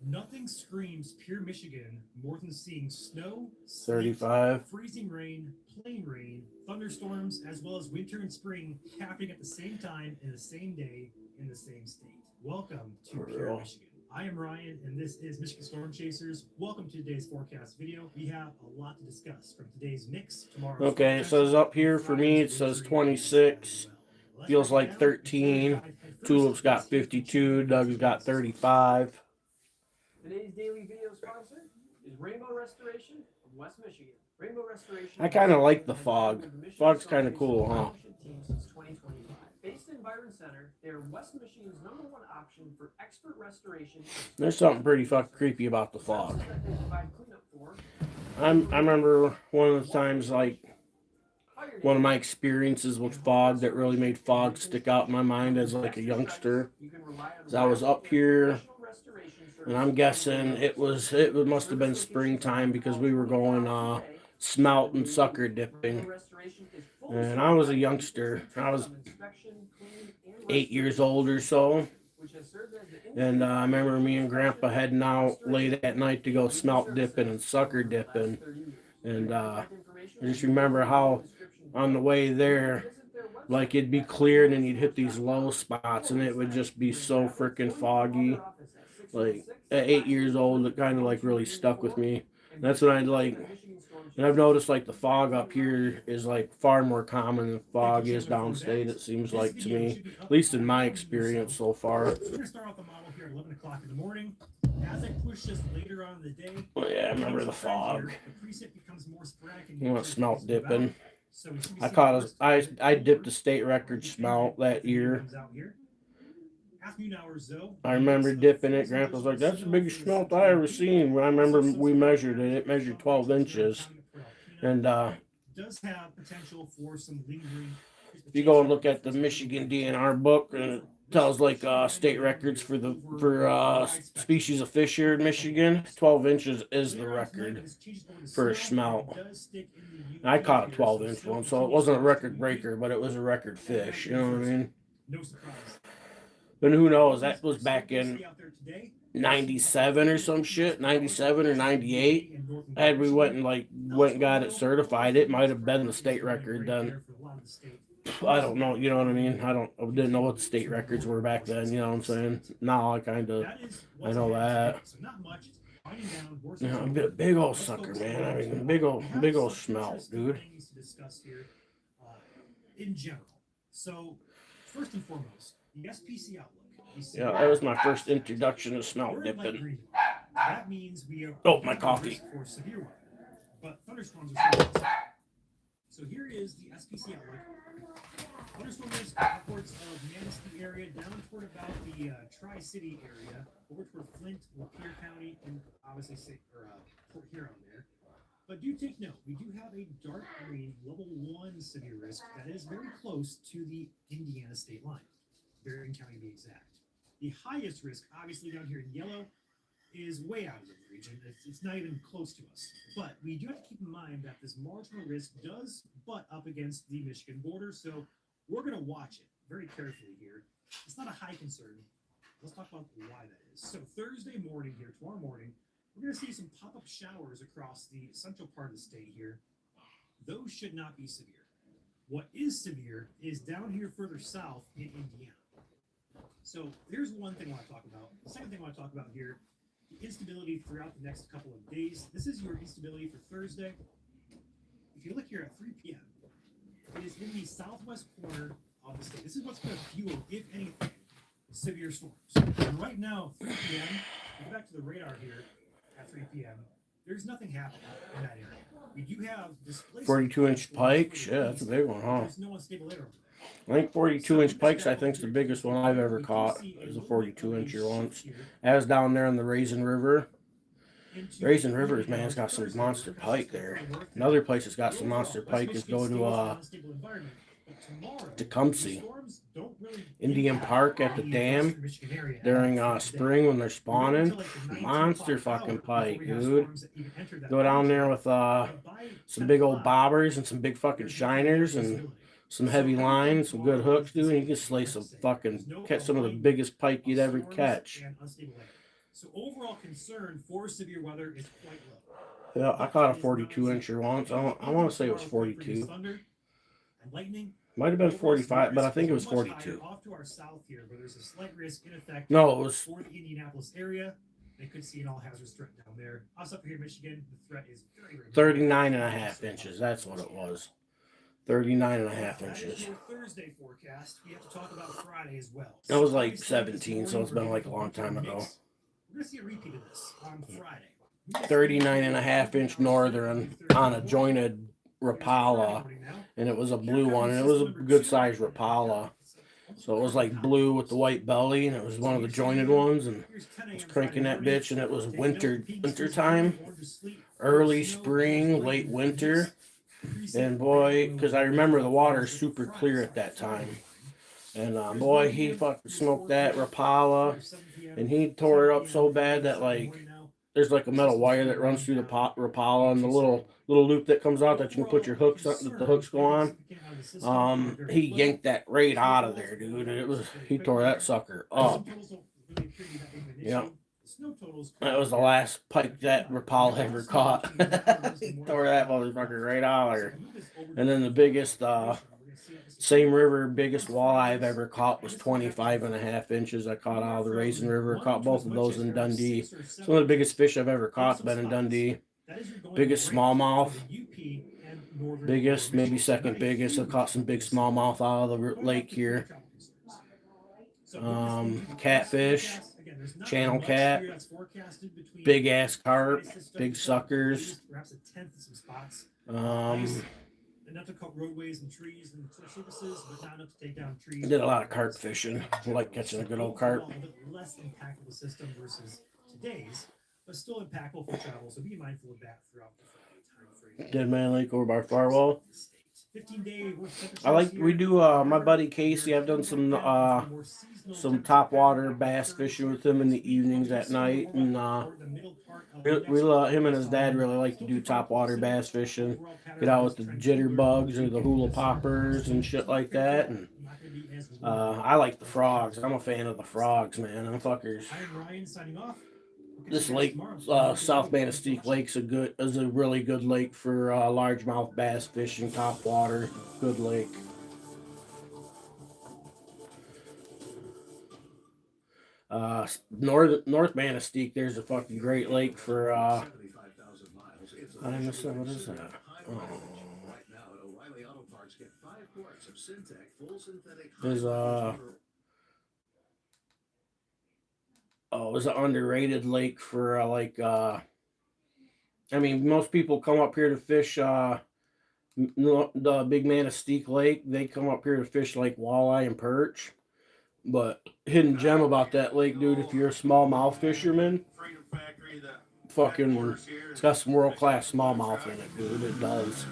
H: Nothing's screams pure Michigan more than seeing snow, sleet,
A: 35.
H: freezing rain, plain rain, thunderstorms, as well as winter and spring happening at the same time in the same day in the same state. Welcome to
A: For
H: Pure
A: real.
H: Michigan. I am Ryan, and this is Michigan Storm Chasers. Welcome to today's forecast video. We have a lot to discuss from today's mix tomorrow.
A: Okay, it says up here for me, it says 26. Feels like 13. Tulip's got 52. Doug's got 35.
I: Today's daily video sponsor is Rainbow Restoration of West Michigan. Rainbow Restoration.
A: I kind of like the fog. Fog's kind of cool, huh?
I: Team since 2025. Based in Byron Center, they are West Michigan's #1 option for expert restoration.
A: There's something pretty fucking creepy about the fog.
I: That they provide cleanup for.
A: I remember one of the times, like, one of my experiences with fog that really made fog stick out in my mind as like a youngster. Is I was up here, and I'm guessing it must have been springtime because we were going smelt and sucker dipping. And I was a youngster. I was 8 years old or so. And I remember me and Grandpa heading out late at night to go smelt dipping and sucker dipping. And I just remember how on the way there, like it'd be clear and then you'd hit these low spots and it would just be so freaking foggy. Like at 8 years old, it kind of like really stuck with me. And that's what I'd like. And I've noticed like the fog up here is like far more common than fog is downstate, it seems like to me, at least in my experience so far.
H: We're going to start off the model here at 11 o'clock in the morning. As I push this later on in the day,
A: Oh yeah, I remember the fog.
H: the preset becomes more sporadic and
A: You want smelt dipping.
H: So we should be
A: I
H: seeing
A: caught
H: first
A: I dipped a state record smelt that year.
H: comes out here. Afternoon hours, though,
A: I remember dipping it. Grandpa's like, that's the biggest smelt I ever seen. When I remember we measured it, it measured 12 inches. And
H: does have potential for some lingering.
A: if you go and look at the Michigan DNR book, and it tells like state records for species of fish here in Michigan, 12 inches is the record for a smelt. I caught a 12-inch one, so it wasn't a record breaker, but it was a record fish. You know what I mean?
H: No surprise.
A: And who knows? That was back in 97 or some shit, 97 or 98. Had we went and got it certified, it might have been the state record then. I don't know, you know what I mean? I didn't know what the state records were back then, you know what I'm saying? Now I know that. Yeah, a big old sucker, man. I mean, big old smelt, dude.
H: In general. So, first and foremost, the SPC outlook.
A: Yeah, that was my first introduction to smelt dipping.
H: That means we are
A: My coffee.
H: for severe weather, but thunderstorms are still. So here is the SPC outlook. Thunderstorms upwards of Manistee area down toward about the Tri-City area, over toward Flint, Lapeer County, and obviously Port Huron there. But do take note, we do have a dark green level 1 severe risk that is very close to the Indiana state line, Berrien County to be exact. The highest risk, obviously down here in yellow, is way out of the region. It's not even close to us. But we do have to keep in mind that this marginal risk does butt up against the Michigan border, so we're going to watch it very carefully here. It's not a high concern. Let's talk about why that is. So Thursday morning here, tomorrow morning, we're going to see some pop-up showers across the central part of the state here. Those should not be severe. What is severe is down here further south in Indiana. So here's one thing I want to talk about. The second thing I want to talk about here, the instability throughout the next couple of days. This is your instability for Thursday. If you look here at 3 p.m., it is in the southwest corner of the state. This is what's going to fuel, if anything, severe storms. And right now, 3 p.m., go back to the radar here at 3 p.m., there's nothing happening in that area. We do have displacement.
A: 42-inch pikes? Yeah, that's a big one, huh?
H: There's no unstable air over there.
A: I think 42-inch pikes, I think, is the biggest one I've ever caught. Is a 42-incher once. I was down there in the Raisin River. Raisin Rivers, man, it's got some monster pike there. Another place that's got some monster pike is go to Tecumseh. Indian Park at the dam during spring when they're spawning. Monster fucking pike, dude. Go down there with some big old bobbers and some big fucking shiners and some heavy lines, some good hooks, dude, and you can slay some fucking, catch some of the biggest pike you'd ever catch.
H: So overall concern for severe weather is quite low.
A: Yeah, I caught a 42-incher once. I want to say it was 42.
H: Thunder and lightning.
A: Might have been 45, but I think it was
H: Much higher
A: 42.
H: off to our south here, where there's a slight risk in effect
A: No, it was
H: for the Indianapolis area. They could see an all hazards threat down there. Us up here in Michigan, the threat is very, very
A: 39.5 inches. That's what it was. 39.5
H: That is
A: inches.
H: your Thursday forecast. We have to talk about Friday as well.
A: That was like
H: Obviously,
A: 17, so it's been like a long time ago.
H: We're going to see a repeat of this on Friday.
A: 39.5 inch northern on a jointed Rapala, and it was a blue one, and it was a good sized Rapala. So it was like blue with the white belly, and it was one of the jointed ones, and I was cranking that bitch, and it was winter time, early spring, late winter, and boy, because I remember the water super clear at that time, and boy, he fucking smoked that Rapala, and he tore it up so bad that like there's like a metal wire that runs through the Rapala, and the little loop that comes out that you can put your hooks on, that the hooks go on. He yanked that right out of there, dude. He tore that sucker up. Yep. That was the last pike that Rapala ever caught. He tore that motherfucker right out of there. And then the biggest, same river, biggest walleye I've ever caught was 25.5 inches. I caught out of the Raisin River. Caught both of those in Dundee. Some of the biggest fish I've ever caught have been in Dundee. Biggest smallmouth. Biggest, maybe second biggest. I've caught some big smallmouth out of the lake here. Catfish, channel cat, big ass carp, big suckers.
H: Enough to cut roadways and trees and surfaces, but not enough to take down trees.
A: Did a lot of carp fishing. I like catching a good old carp.
H: Less impactful system versus today's, but still impactful for travel. So be mindful of that throughout the time frame.
A: Dead Man Lake over by Farwell.
H: 15-day
A: we do my buddy Casey. I've done some top water bass fishing with him in the evenings at night, and him and his dad really like to do top water bass fishing. Get out with the jitterbugs or the hula poppers and shit like that. And I like the frogs. I'm a fan of the frogs, man. Them fuckers.
H: Ryan signing off.
A: This lake, South Manistee Lake's is a really good lake for largemouth bass fishing, top water. Good lake. North Manistee, there's a fucking great lake for I missed that. What is that? There's it was an underrated lake for I mean, most people come up here to fish the Big Manistee Lake. They come up here to fish like walleye and perch. But hidden gem about that lake, dude, if you're a smallmouth fisherman, fucking, it's got some world-class smallmouth in it, dude. It does.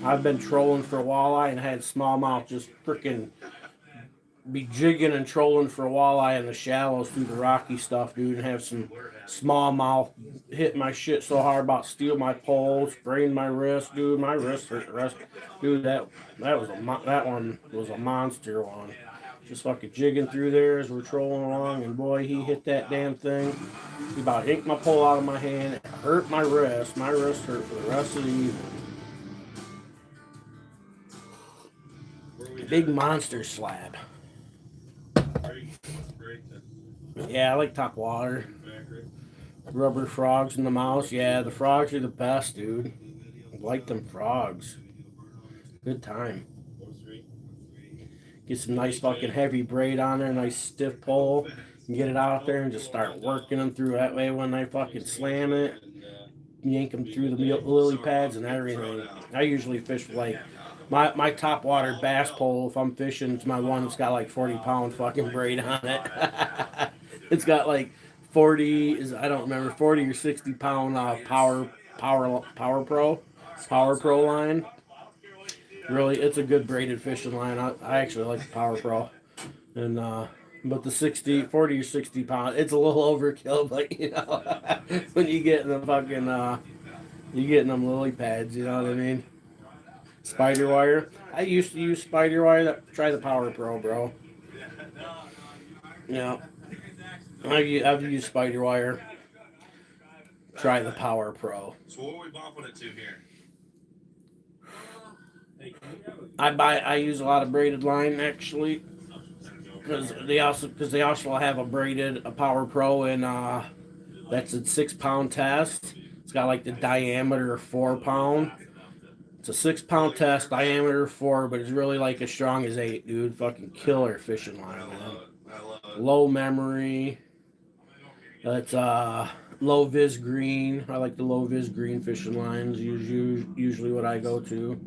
A: I've been trolling for walleye and had smallmouth just freaking be jigging and trolling for walleye in the shallows through the rocky stuff, dude, and have some smallmouth hit my shit so hard about steal my pole, sprain my wrist, dude. My wrist hurt, dude. That one was a monster one. Just fucking jigging through there as we're trolling along, and boy, he hit that damn thing. He about yanked my pole out of my hand. It hurt my wrist. My wrist hurt for the rest of the evening. Big monster slab. Yeah, I like top water. Rubber frogs in the mouth. Yeah, the frogs are the best, dude. I like them frogs. Good time. Get some nice fucking heavy braid on there, nice stiff pole, and get it out there and just start working them through. That way when they fucking slam it, yank them through the lily pads and everything. I usually fish with like my top water bass pole. If I'm fishing, it's my one that's got like 40-pound fucking braid on it. It's got like 40 or 60-pound Power Pro line. Really, it's a good braided fishing line. I actually like the Power Pro, and but the 40 or 60 pound, it's a little overkill. But you know, when you get in the fucking, you get in them lily pads. You know what I mean? Spider wire. I used to use spider wire. Try the Power Pro, bro. Yeah. I've used spider wire. Try the Power Pro.
J: So what are we bumping it to here?
A: I use a lot of braided line actually, because they also have a Power Pro, and that's a 6 pound test. It's got like the diameter of 4 pound. It's a 6 pound test, diameter 4, but it's really like as strong as 8, dude. Fucking killer fishing line, man. Low memory. It's low vis green. I like the low vis green fishing lines. Usually what I go to.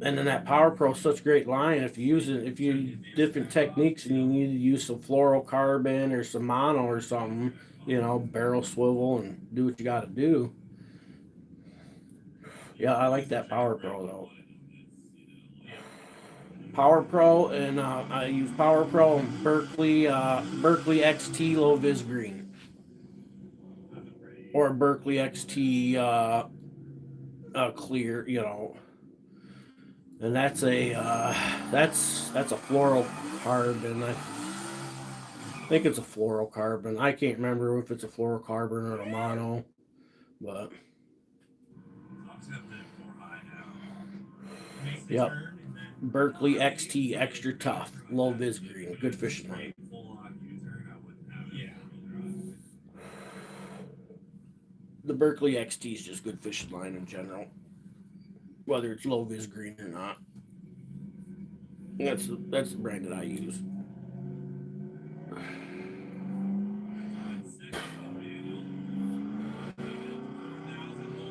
A: And then that Power Pro is such a great line. If you use different techniques and you need to use some fluorocarbon or some mono or something, barrel swivel and do what you got to do. Yeah, I like that Power Pro though. Power Pro, and I use Power Pro and Berkeley XT low vis green, or Berkeley XT clear, and that's a fluorocarbon. I think it's a fluorocarbon. I can't remember if it's a fluorocarbon or a mono, but yep. Berkeley XT extra tough, low vis green, good fishing line. The Berkeley XT is just good fishing line in general, whether it's low vis green or not. That's the brand that I use.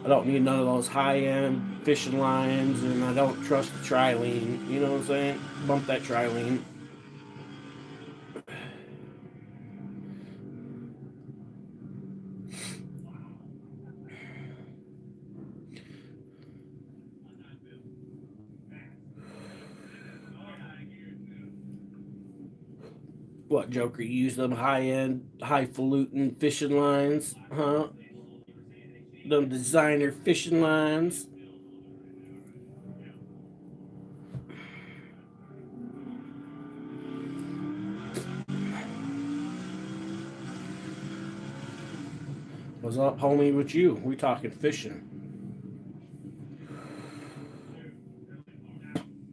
A: I don't need none of those high-end fishing lines, and I don't trust the trilene. You know what I'm saying? Bump that trilene. What, Joker? You use them high-end, highfalutin fishing lines, huh? Them designer fishing lines. What's up, homie, with you? We talking fishing.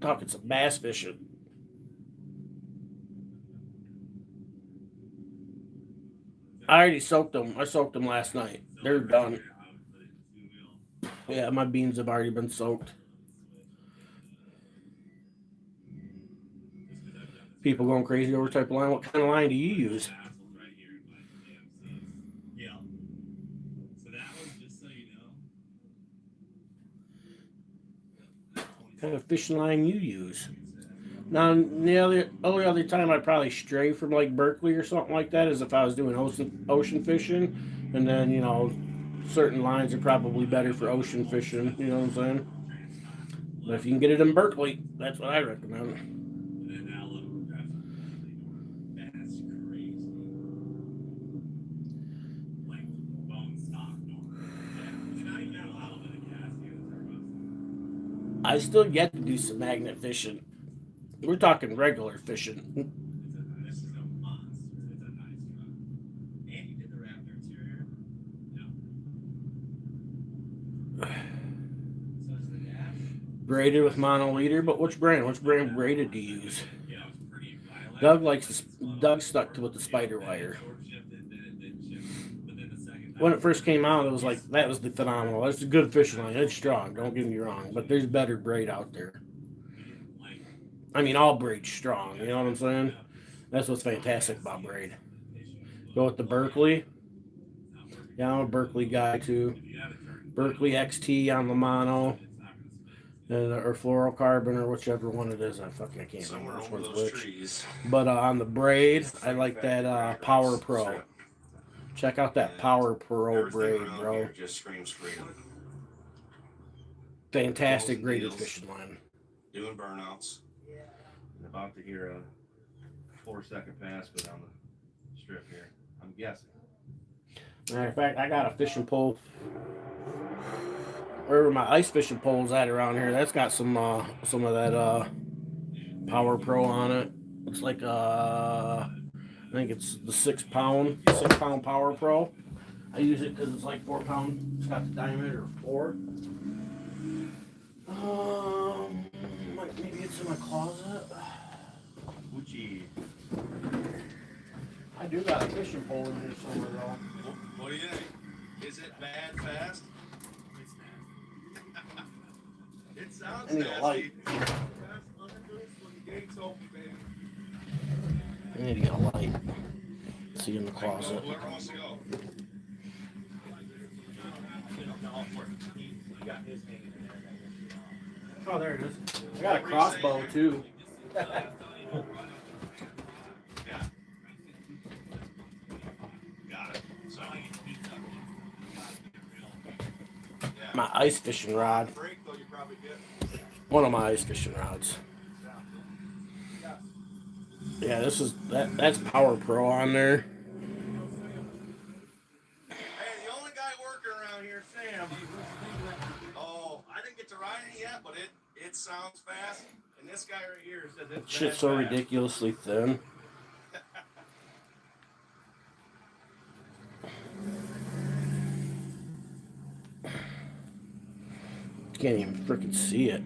A: Talking some bass fishing. I already soaked them. I soaked them last night. They're done. Yeah, my beans have already been soaked. People going crazy over type of line. What kind of line do you use? What kind of fishing line you use? Now, the only other time I'd probably stray from like Berkeley or something like that is if I was doing ocean fishing, and then certain lines are probably better for ocean fishing. You know what I'm saying? But if you can get it in Berkeley, that's what I recommend. I still get to do some magnet fishing. We're talking regular fishing. Braided with monoliter, but which brand? Which brand braided do you use? Doug stuck with the spider wire. When it first came out, it was like, that was the phenomenal. That's a good fishing line. It's strong, don't get me wrong, but there's better braid out there. I mean, all braid's strong, you know what I'm saying? That's what's fantastic about braid. Go with the Berkeley. Yeah, I'm a Berkeley guy too. Berkeley XT on the mono, or fluorocarbon, or whichever one it is. I can't remember which one's which. But on the braid, I like that Power Pro. Check out that Power Pro braid, bro. Fantastic braided fishing line.
J: Doing burnouts. And about to hear a 4-second pass go down the strip here. I'm guessing.
A: Matter of fact, I got a fishing pole. Wherever my ice fishing pole's at around here, that's got some of that Power Pro on it. Looks like I think it's the 6 pound Power Pro. I use it because it's like 4 pound. It's got the diameter of 4. Maybe it's in my closet.
J: Gucci.
A: I do got a fishing pole in here somewhere though.
J: What do you think? Is it bad fast? It sounds
A: I need a
J: nasty.
A: light.
J: That's underneath when the gate's open, baby.
A: I need to get a light. See in the closet.
J: Where else to go?
A: Oh, there it is. I got a crossbow too.
J: Yeah. Got it. So, yeah.
A: My ice fishing rod.
J: Break, though, you probably get.
A: One of my ice fishing rods. Yeah, this is that's Power Pro on there.
J: Hey, the only guy working around here, Sam. Oh, I didn't get to ride it yet, but it sounds fast. And this guy right here said it's
A: Shit's so
J: fast.
A: ridiculously thin. You can't even freaking see it.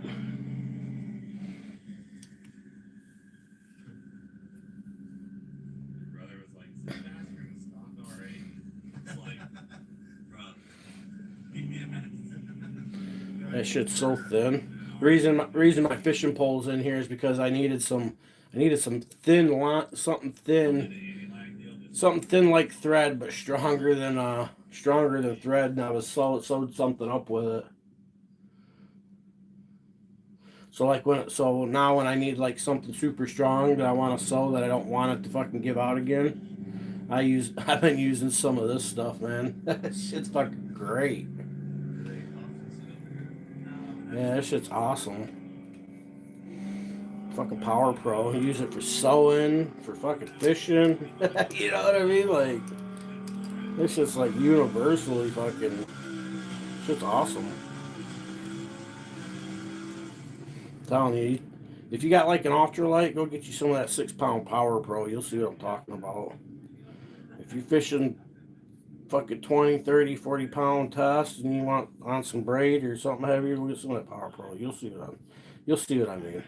A: That shit's so thin. Reason my fishing pole's in here is because I needed some thin line, something thin like thread, but stronger than thread. And I was sewed something up with it. So now when I need like something super strong that I want to sew that I don't want it to fucking give out again, I've been using some of this stuff, man. That shit's fucking great. Yeah, that shit's awesome. Fucking Power Pro. You use it for sewing, for fucking fishing. You know what I mean? Like, this shit's like universally fucking. Shit's awesome. I'm telling you, if you got like an ultralight, go get you some of that 6 pound Power Pro. You'll see what I'm talking about. If you're fishing fucking 20, 30, 40 pound test and you want on some braid or something heavier, we'll get some of that Power Pro. You'll see what I mean.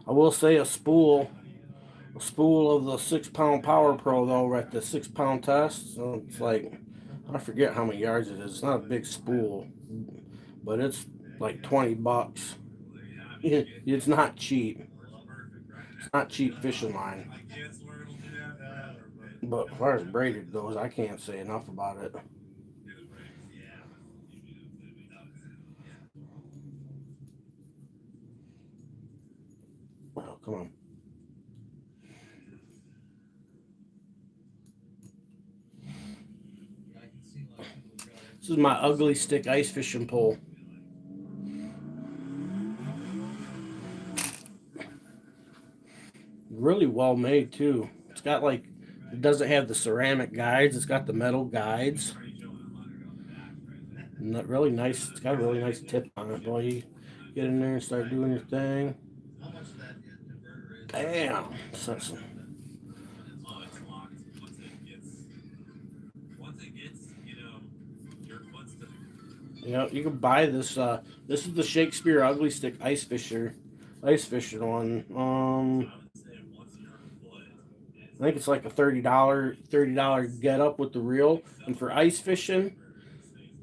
A: I will say a spool of the 6 pound Power Pro though, at the 6 pound test. So it's like, I forget how many yards it is. It's not a big spool, but it's like $20. It's not cheap. It's not cheap fishing line. But as far as braided goes, I can't say enough about it. Well, come on. This is my ugly stick ice fishing pole. Really well made too. It's got like, it doesn't have the ceramic guides. It's got the metal guides. Not really nice. It's got a really nice tip on it, boy. You get in there and start doing your thing. Bam. Yeah, you can buy this. This is the Shakespeare Ugly Stick ice fishing one. I think it's like a $30 get up with the reel. And for ice fishing,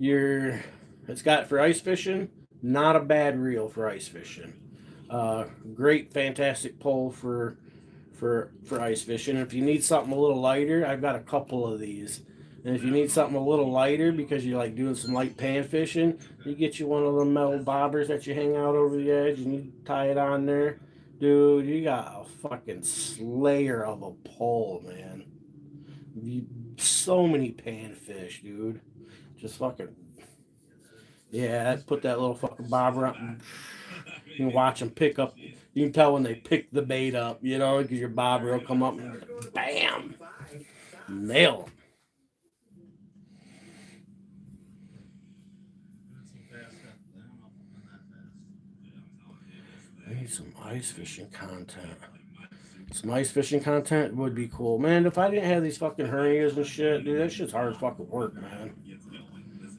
A: it's got for ice fishing, not a bad reel for ice fishing. Great, fantastic pole for ice fishing. If you need something a little lighter, I've got a couple of these. And if you need something a little lighter because you like doing some light pan fishing, you get you one of the metal bobbers that you hang out over the edge and you tie it on there. Dude, you got a fucking slayer of a pole, man. So many panfish, dude. Just fucking, yeah, put that little fucking bobber up and you can watch them pick up. You can tell when they pick the bait up, you know, because your bobber will come up and bam, nail them. I need some ice fishing content. Some ice fishing content would be cool. Man, if I didn't have these fucking hernias and shit, dude, that shit's hard as fucking work, man.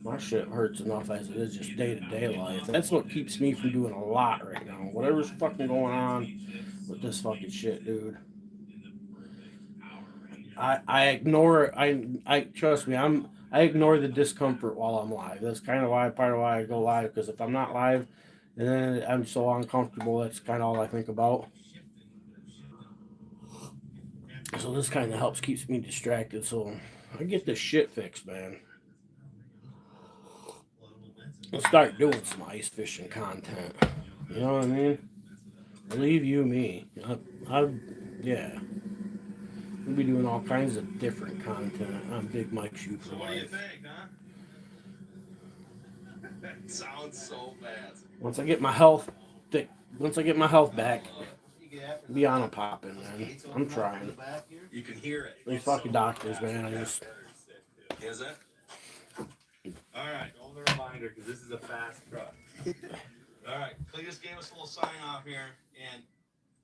A: My shit hurts enough as it is just day-to-day life. That's what keeps me from doing a lot right now. Whatever's fucking going on with this fucking shit, dude. I ignore it. I trust me, I ignore the discomfort while I'm live. That's kind of part of why I go live, because if I'm not live and then I'm so uncomfortable, that's kind of all I think about. So this kind of helps keeps me distracted. So I get this shit fixed, man. I'll start doing some ice fishing content. You know what I mean? Believe you me. Yeah. We'll be doing all kinds of different content on BigMike
J: So what do you
A: YooperLife.
J: think, huh? That sounds so fast.
A: Once I get my health back,
J: You get
A: be on a popping, man. I'm trying.
J: You can hear it.
A: These fucking doctors, man. I just
J: Is it? All right.
K: Only a reminder, because this is a fast truck.
J: All right. Cletus gave us a little sign off here, and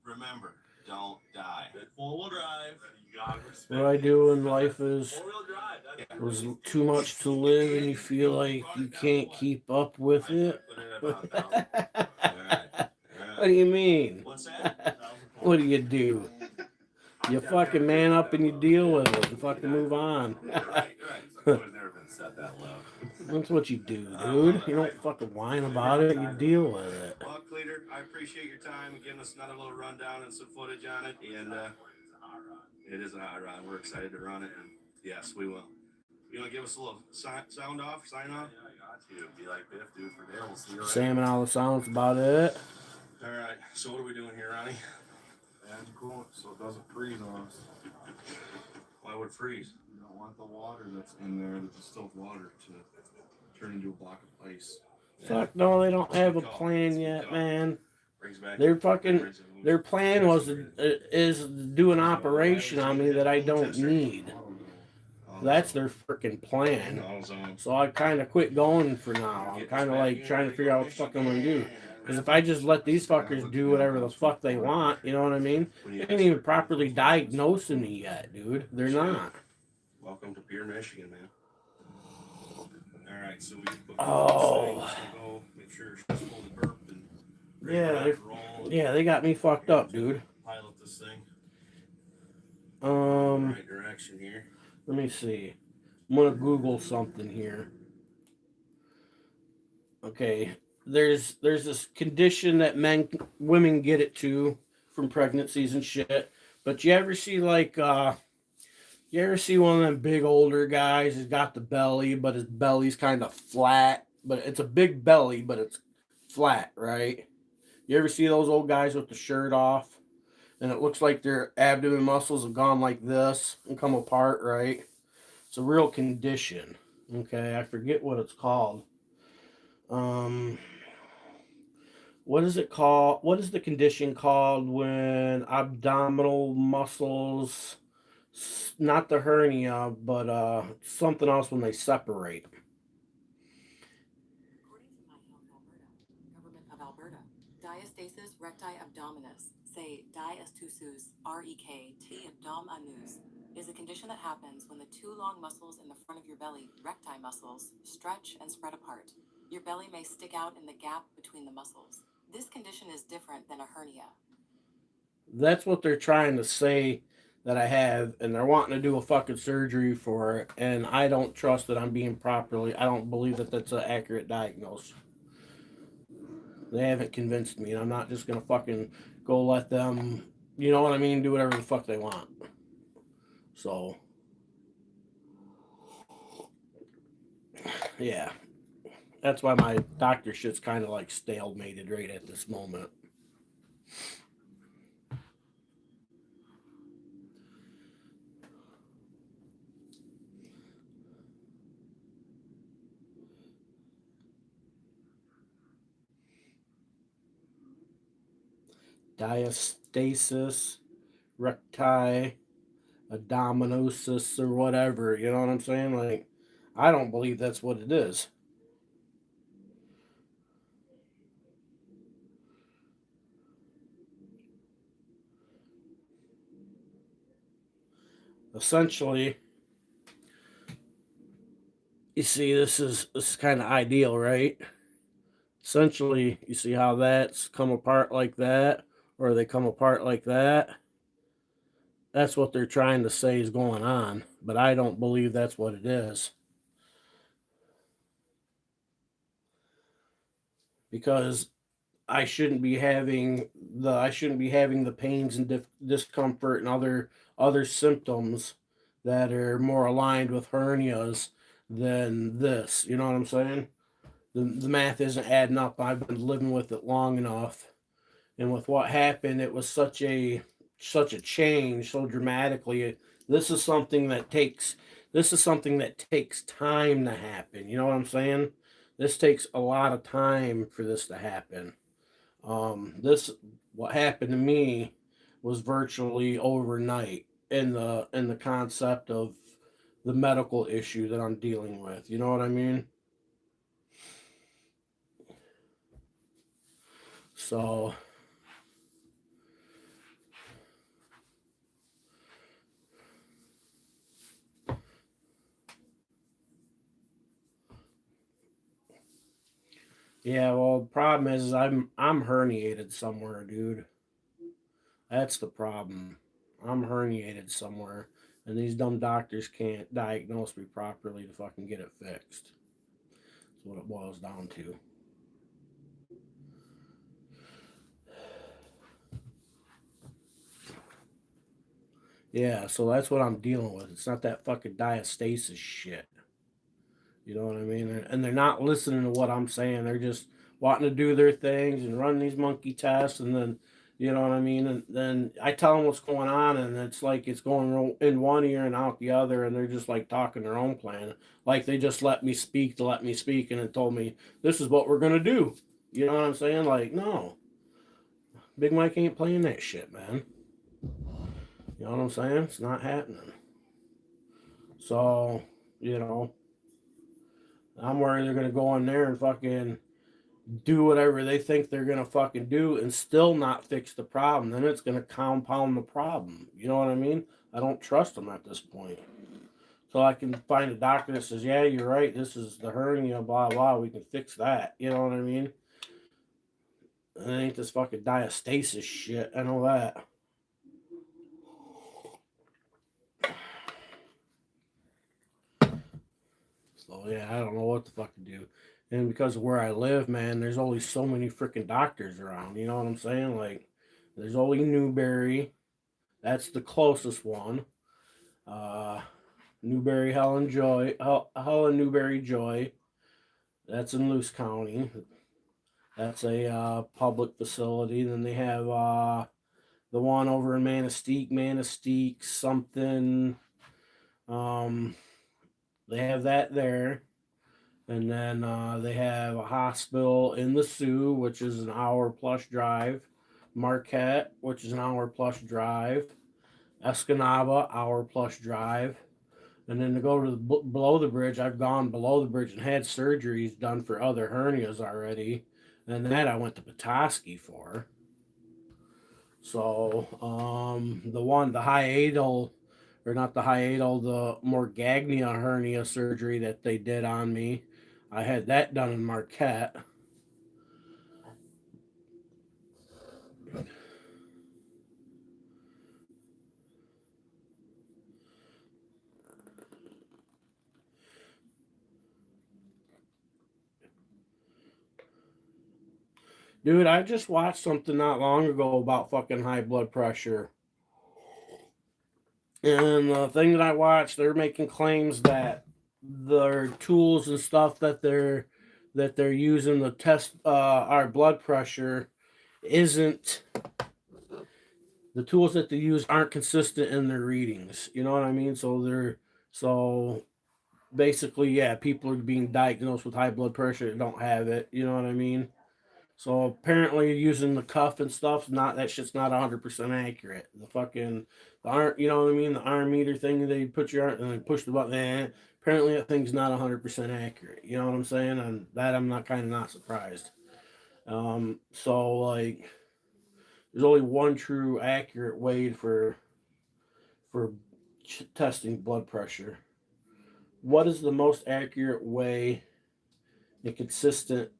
J: remember, don't die.
K: Four-wheel drive. You gotta respect
A: what I do in life is
K: four-wheel drive. That's
A: there's too much to live, and you feel like you can't keep up with it.
K: Put it at about 1,000.
J: All right.
A: What do you mean?
J: What's that?
A: What do you do? You fucking man up and you deal with it and fucking move on.
J: Right.
K: It's never been set that low.
A: That's what you do, dude. You don't fucking whine about it, you deal with it.
J: Well, Cleater, I appreciate your time and giving us another little rundown and some footage on it. And it is a hot rod. We're excited to run it. And yes, we will. You want to give us a little sign off?
K: Yeah, I got you. Be like Biff, dude, for Dale. We'll see you later.
A: Sam and all the sounds about it.
J: All right. So what are we doing here, Ronnie?
K: And cool, so it doesn't freeze on us.
J: Why would it freeze?
K: You don't want the water that's in there, the distilled water, to turn into a block of ice.
A: Fuck no, they don't have a plan yet, man.
J: Brings back
A: Their plan is to do an operation on me that I don't need. That's their freaking plan. So I kind of quit going for now. I'm kind of like trying to figure out what the fuck I'm gonna do. Because if I just let these fuckers do whatever the fuck they want, you know what I mean? They ain't even properly diagnosing me yet, dude. They're not.
J: Welcome to Pierre, Michigan, man. All right, so we
A: Oh.
J: make sure she's fully burped and
A: Yeah, they got me fucked up, dude.
J: pilot this thing in the
A: Let
J: right direction here.
A: me see. I'm gonna Google something here. Okay. There's this condition that women get it to from pregnancies and shit. But you ever see one of them big older guys who's got the belly, but his belly's kind of flat, but it's a big belly, but it's flat, right? You ever see those old guys with the shirt off, and it looks like their abdomen muscles have gone like this and come apart, right? It's a real condition. Okay, I forget what it's called. What is it called? What is the condition called when abdominal muscles, not the hernia, but something else when they separate?
L: According to My Health Alberta, Government of Alberta, diastasis recti abdominis, say diastasis rekt abdominis, is a condition that happens when the two long muscles in the front of your belly, recti muscles, stretch and spread apart. Your belly may stick out in the gap between the muscles. This condition is different than a hernia.
A: That's what they're trying to say that I have, and they're wanting to do a fucking surgery for it, and I don't trust that I'm being properly, I don't believe that that's an accurate diagnosis. They haven't convinced me, and I'm not just gonna fucking go let them, you know what I mean, do whatever the fuck they want. So, yeah. That's why my doctor shit's kind of like stalemated right at this moment. Diastasis recti abdominosis or whatever, you know what I'm saying? Like, I don't believe that's what it is. essentially, you see, this is kind of ideal, right? Essentially, you see how that's come apart like that, or they come apart like that. That's what they're trying to say is going on, but I don't believe that's what it is. Because I shouldn't be having the pains and discomfort and other symptoms that are more aligned with hernias than this. You know what I'm saying? The math isn't adding up. I've been living with it long enough, and with what happened, it was such a change so dramatically. This is something that takes time to happen. You know what I'm saying? This takes a lot of time for this to happen. This what happened to me was virtually overnight in the concept of the medical issue that I'm dealing with. You know what I mean? So yeah, well, the problem is I'm herniated somewhere, dude. That's the problem. I'm herniated somewhere, and these dumb doctors can't diagnose me properly to fucking get it fixed. That's what it boils down to. Yeah, so that's what I'm dealing with. It's not that fucking diastasis shit. You know what I mean? And they're not listening to what I'm saying. They're just wanting to do their things and run these monkey tests, and then, you know what I mean? And then I tell them what's going on, and it's like it's going in one ear and out the other, and they're just like talking their own plan. Like they just let me speak to let me speak, and it told me, this is what we're going to do. You know what I'm saying? Like, no. Big Mike ain't playing that shit, man. You know what I'm saying? It's not happening. So, you know, I'm worried they're going to go in there and fucking do whatever they think they're going to fucking do and still not fix the problem. Then it's going to compound the problem. You know what I mean? I don't trust them at this point. So I can find a doctor that says, yeah, you're right. This is the hernia, blah, blah. We can fix that. You know what I mean? And it ain't this fucking diastasis shit. I know that. So yeah, I don't know what the fuck to do. And because of where I live, man, there's only so many freaking doctors around. You know what I'm saying? Like, there's only Newberry. That's the closest one. Newberry, Helen Newberry Joy. That's in Luce County. That's a public facility. Then they have the one over in Manistee something. They have that there. And then they have a hospital in the Sioux, which is an hour plus drive. Marquette, which is an hour plus drive. Escanaba, hour plus drive. And then to go to below the bridge, I've gone below the bridge and had surgeries done for other hernias already. And that I went to Petoskey for. So the hiatal, or not the hiatal, the Morgagnia hernia surgery that they did on me, I had that done in Marquette. Dude, I just watched something not long ago about fucking high blood pressure. And the thing that I watched, they're making claims that their tools and stuff that they're using to test our blood pressure isn't, the tools that they use aren't consistent in their readings. You know what I mean? So basically, yeah, people are being diagnosed with high blood pressure that don't have it. You know what I mean? So apparently using the cuff and stuff, that shit's not 100% accurate. The arm, you know what I mean? The arm meter thing, they put your arm and they push the button. Apparently that thing's not 100% accurate. You know what I'm saying? And that I'm not surprised. So like, there's only one true accurate way for testing blood pressure. What is the most accurate way, a consistent,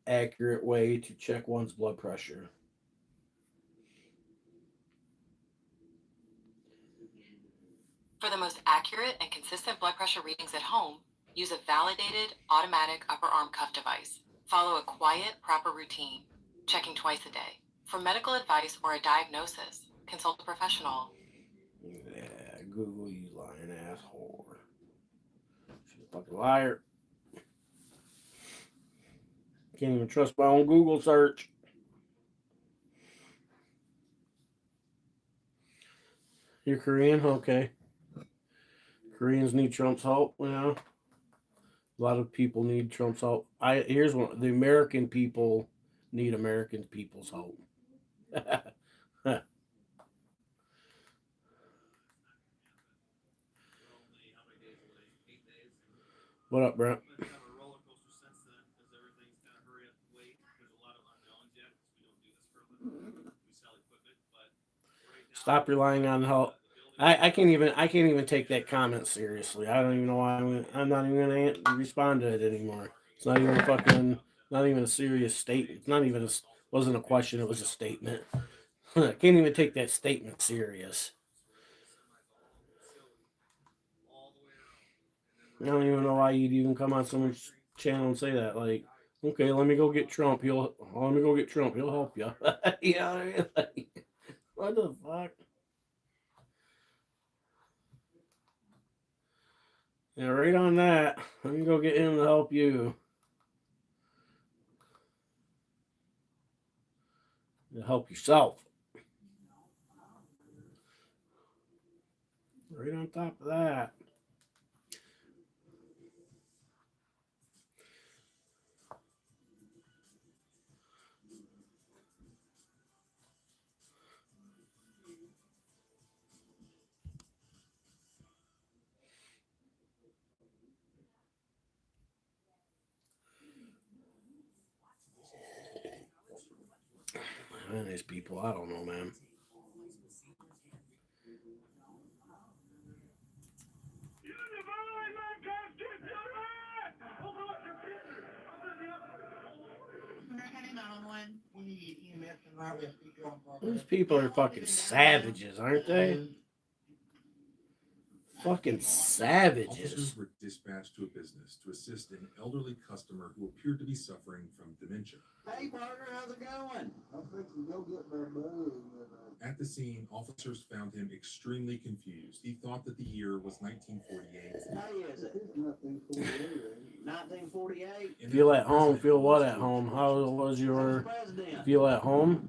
A: accurate way to check one's blood pressure?
L: For the most accurate and consistent blood pressure readings at home, use a validated automatic upper arm cuff device. Follow a quiet, proper routine, checking twice a day. For medical advice or a diagnosis, consult a professional.
A: Yeah, Google, you lying asshole. She's a fucking liar. Can't even trust my own Google search. You're Korean? Okay. Koreans need Trump's help, you know. A lot of people need Trump's help. Here's one: the American people need American people's help. What up, Brent? Stop relying on help. I can't even take that comment seriously. I don't even know why I'm not even gonna respond to it anymore. It's not even not even a serious statement. It's not even wasn't a question. It was a statement. I can't even take that statement serious. I don't even know why you'd even come on someone's channel and say that. Like, okay, let me go get Trump. He'll help you. You know what I mean? Like, what the fuck? Yeah, right on that. Let me go get him to help you. To help yourself. Right on top of that. Man, these people, I don't know, man. These people are fucking savages, aren't they? Fucking savages.
M: Officers were dispatched to a business to assist an elderly customer who appeared to be suffering from dementia.
G: Hey, partner, how's it going? I'm fixing to go get my bug.
M: At the scene, officers found him extremely confused. He thought that the year was 1948.
G: How is it? It's 1948. 1948?
A: Feel at home. Feel what at home? How was your feel at home?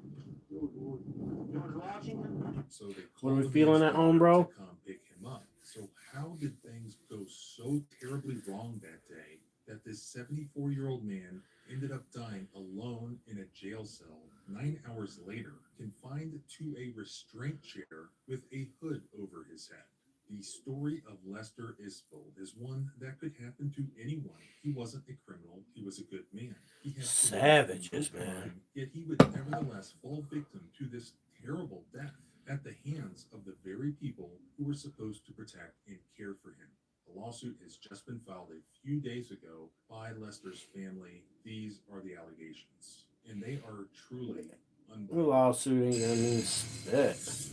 G: George Washington?
M: So they
A: What are we feeling at home, bro?
M: to come pick him up. So how did things go so terribly wrong that day that this 74-year-old man ended up dying alone in a jail cell 9 hours later, confined to a restraint chair with a hood over his head? The story of Lester Isbell is one that could happen to anyone. He wasn't a criminal. He was a good man. He had
A: Savages, man.
M: Yet he would nevertheless fall victim to this terrible death at the hands of the very people who were supposed to protect and care for him. A lawsuit has just been filed a few days ago by Lester's family. These are the allegations, and they are truly
A: The lawsuit ain't gonna mean spit.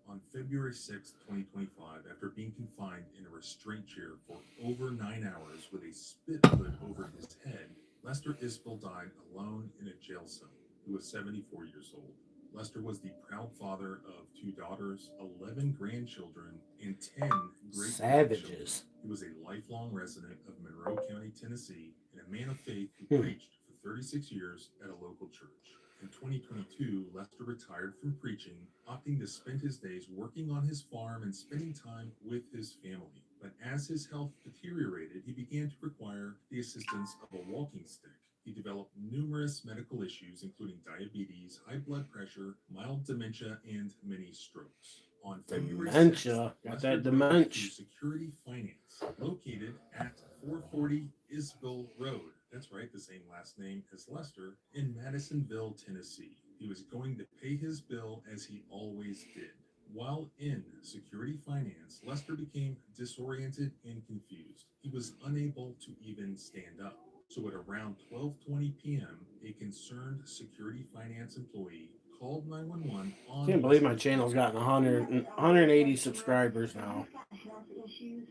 M: On February 6, 2025, after being confined in a restraint chair for over 9 hours with a spit hood over his head, Lester Isbell died alone in a jail cell. He was 74 years old. Lester was the proud father of 2 daughters, 11 grandchildren, and 10 great
A: Savages.
M: He was a lifelong resident of Monroe County, Tennessee, and a man of faith who preached for 36 years at a local church. In 2022, Lester retired from preaching, opting to spend his days working on his farm and spending time with his family. But as his health deteriorated, he began to require the assistance of a walking stick. He developed numerous medical issues, including diabetes, high blood pressure, mild dementia, and many strokes. On February 6th,
A: Got that dementia.
M: to Security Finance, located at 440 Isbell Road. That's right, the same last name as Lester, in Madisonville, Tennessee. he was going to pay his bill as he always did. While in security finance, Lester became disoriented and confused. He was unable to even stand up. So at around 12:20 p.m., a concerned security finance employee called 911 on.
A: Can't believe my channel's gotten 180 subscribers now.
F: He's got health issues,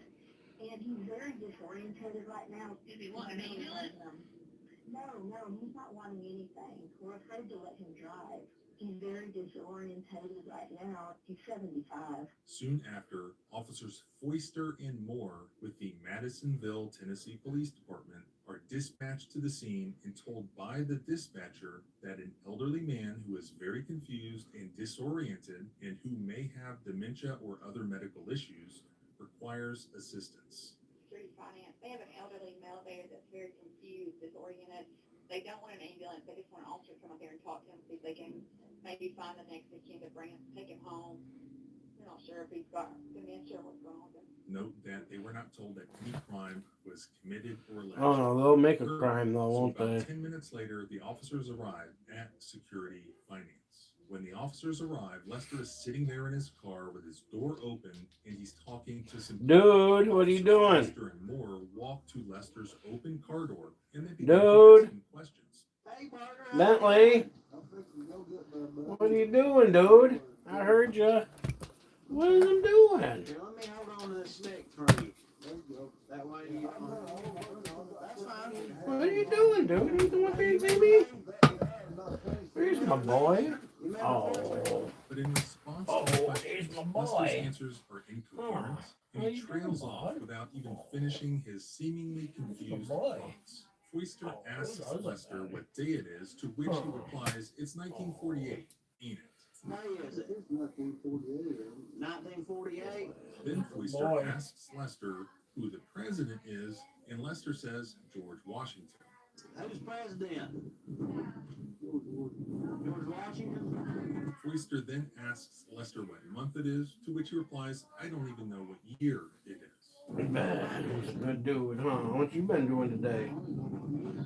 F: and he's very disoriented right now.
E: Did he want an ambulance?
F: No, he's not wanting anything. We're afraid to let him drive. He's very disorientated right now. He's 75.
M: Soon after, officers Foister and Moore with the Madisonville, Tennessee Police Department are dispatched to the scene and told by the dispatcher that an elderly man who is very confused and disoriented and who may have dementia or other medical issues requires assistance.
F: Security finance. They have an elderly male there that's very confused, disoriented. They don't want an ambulance. They just want an officer to come up there and talk to him, see if they can maybe find the next of kin to bring him, take him home. We're not sure if he's got dementia or what's going on with him.
M: Note that they were not told that any crime was committed or alleged.
A: Oh no, they'll make a crime though,
M: So
A: won't
M: about
A: they?
M: 10 minutes later, the officers arrive at security finance. When the officers arrive, Lester is sitting there in his car with his door open and he's talking to some
A: Dude, what are you doing?
M: Lester and Moore walk to Lester's open car door and they begin
A: Dude.
M: asking questions.
G: Hey, partner.
A: Bentley,
G: I'm fixing to go get my buddy.
A: what are you doing, dude? I heard you. What is him doing?
G: Here, let me hold on to this stick for you. There you go. That way you don't. That's fine.
A: What are you doing, dude? What are you doing, big baby? Where's my boy? Oh,
M: But in response
A: Oh,
M: to the questions,
A: here's my
M: Lester's
A: boy.
M: answers are incoherent, and
A: what
M: he
A: you
M: trails
A: doing,
M: off
A: bud?
M: without even finishing his seemingly confused
A: boy.
M: thoughts. Foister
A: Oh,
M: asks
A: what does it
M: Lester
A: matter?
M: what day it is, to which he
A: Huh.
M: replies, "It's 1948, ain't it?"
G: What is it? It's 1948. 1948?
M: Then Foister
A: Boy.
M: asks Lester who the president is, and Lester says George Washington.
G: Who's president? George Washington?
M: Foister then asks Lester what month it is, to which he replies, "I don't even know what year it is."
A: Man, he's a good dude, huh? What you been doing today?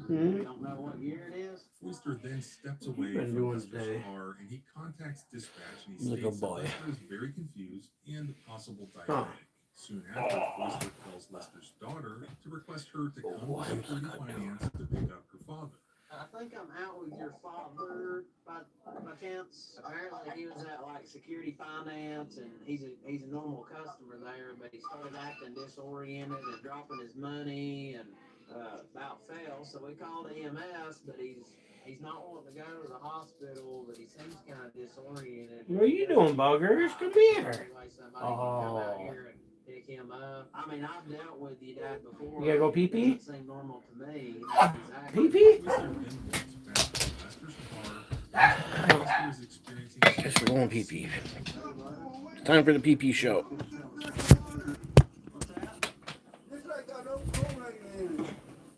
G: You don't know what year it is?
M: Foister then steps
A: What you
M: away
A: been
M: from
A: doing
M: Lester's
A: today?
M: car and he contacts dispatch and he
A: Look,
M: states that
A: boy.
M: Lester is very confused and possible diabetic.
A: Huh.
M: Soon after, Foister calls Lester's daughter to request her to come
A: Boy,
M: to security finance to pick up her father.
G: I think I'm out with your father by chance. Apparently he was at like security finance and he's a normal customer there, but he started acting disoriented and dropping his money and about fell. So we called EMS, but he's not wanting to go to the hospital, but he seems kind of disoriented.
A: What are you doing, buggers? Come here.
G: Anyway, somebody can come out
A: Oh.
G: here and pick him up. I mean, I've dealt with your dad before.
A: You gotta go
G: It
A: pee-pee?
G: doesn't seem normal to me. Exactly.
A: Pee-pee?
M: Foister then walks back to Lester's car. Lester is experiencing
A: Guess we're going pee-pee. It's time for the pee-pee show.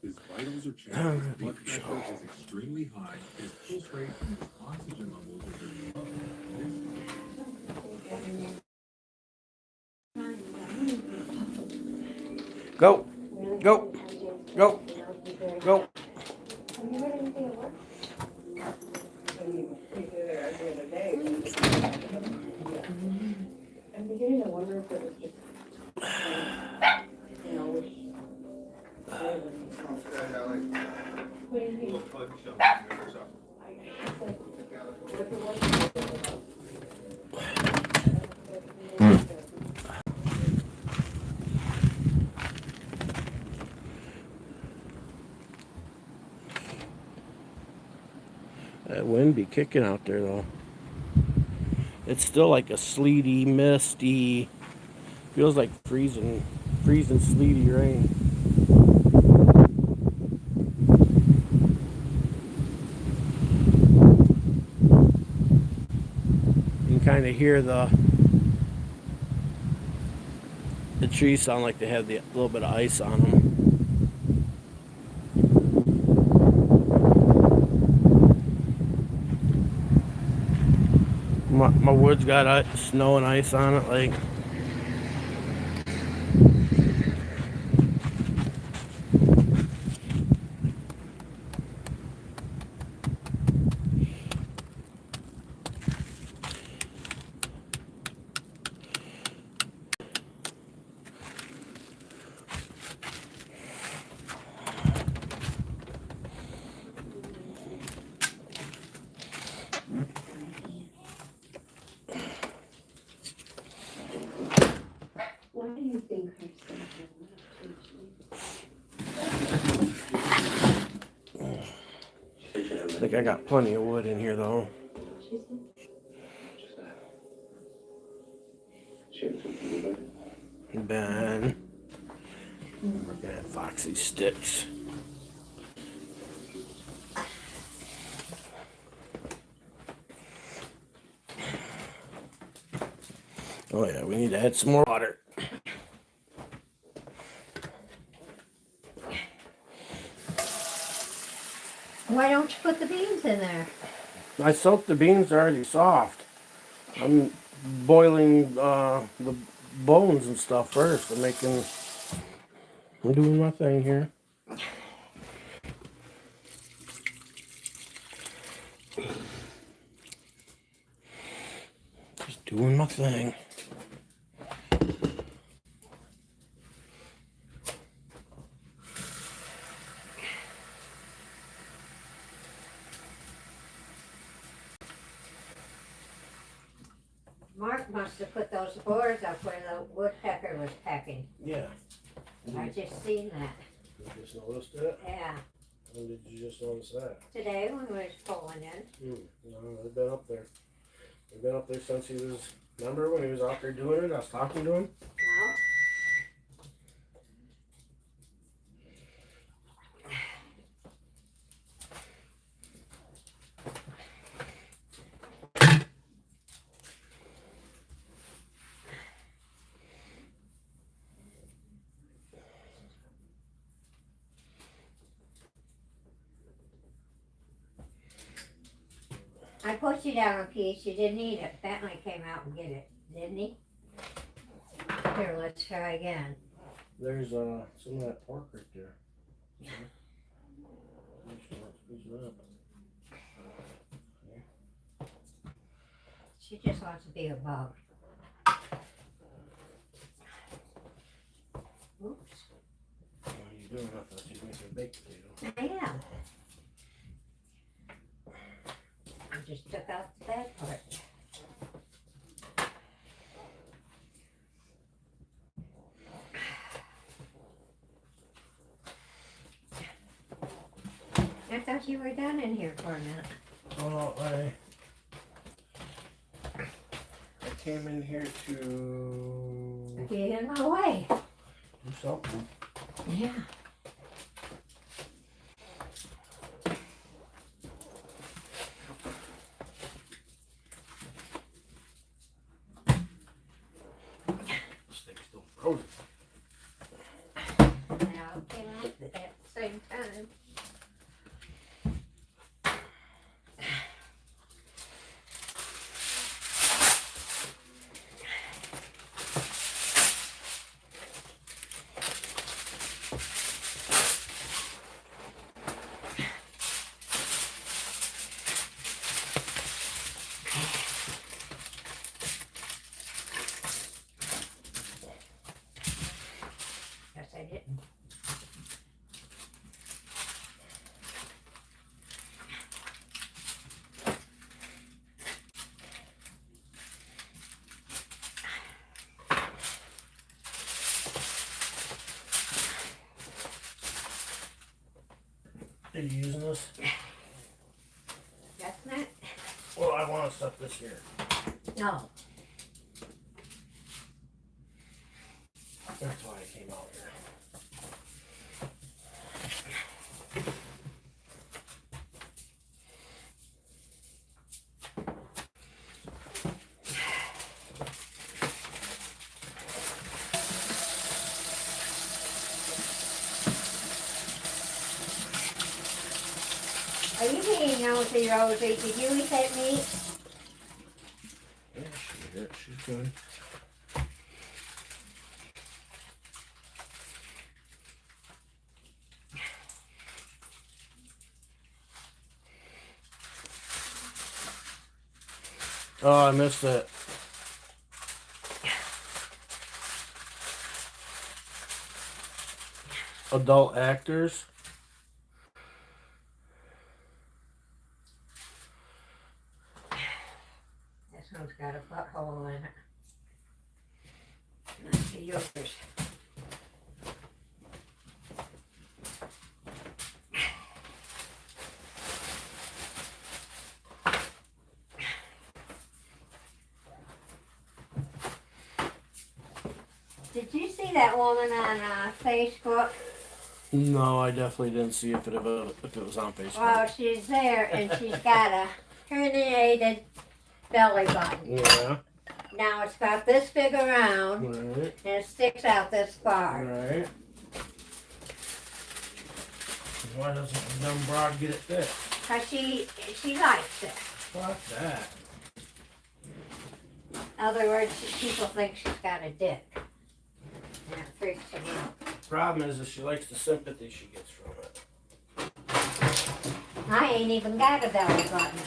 M: his vitals are challenged, his blood pressure is extremely high, his pulse rate and his oxygen levels are very low.
A: Go, go, go, go.
F: I'm beginning to wonder if it was just, you know, which. What do you think?
A: That wind be kicking out there though. It's still like a sleety, misty, feels like freezing sleety rain. You can kind of hear the trees sound like they have the little bit of ice on them. My wood's got snow and ice on it, like. think I got plenty of wood in here though. Ben, we're gonna have Foxy sticks. Oh yeah, we need to add some more water.
D: Why don't you put the beans in there?
A: I soaked the beans, they're already soft. I'm boiling the bones and stuff first. I'm doing my thing here. Just doing my thing.
D: Mark must have put those boards up where the woodpecker was pecking.
A: Yeah.
D: I just seen that.
A: You just noticed it?
D: Yeah.
A: When did you just notice that?
D: Today when we was pulling in.
A: No, they've been up there. They've been up there since he was, remember when he was out there doing it? I was talking to him.
D: No. I put you down a piece, you didn't eat it. Bentley came out and get it, didn't he? Here, let's try again.
A: There's some of that pork right there.
D: She just wants to be a bug. Oops.
A: What are you doing? I thought you were making a baked potato.
D: I am. I just took out the bad part. I thought you were done in here for a minute.
A: Oh, I came in here to
D: Get in my way.
A: do something.
D: Yeah.
A: Stick's still frozen.
D: Now it came out at the same time. Yes, I didn't.
A: Are you using this?
D: That's not.
A: Well, I want to stuff this here.
D: No.
A: That's why I came out here.
D: Are you being nosy, Rosie? Did you eat that meat?
A: Yeah, she's good. Oh, I missed it. Adult actors.
D: This one's got a butthole in it. Must be yours. Did you see that woman on Facebook?
A: No, I definitely didn't see if it was on Facebook.
D: Well, she's there and she's got a herniated belly button.
A: Yeah.
D: Now it's about this big around
A: Right.
D: and it sticks out this far.
A: Right. Why doesn't the dumb broad get it fixed?
D: Cause she likes it.
A: Fuck that.
D: In other words, people think she's got a dick. And it freaks them out.
A: Problem is she likes the sympathy she gets from it.
D: I ain't even got a belly button.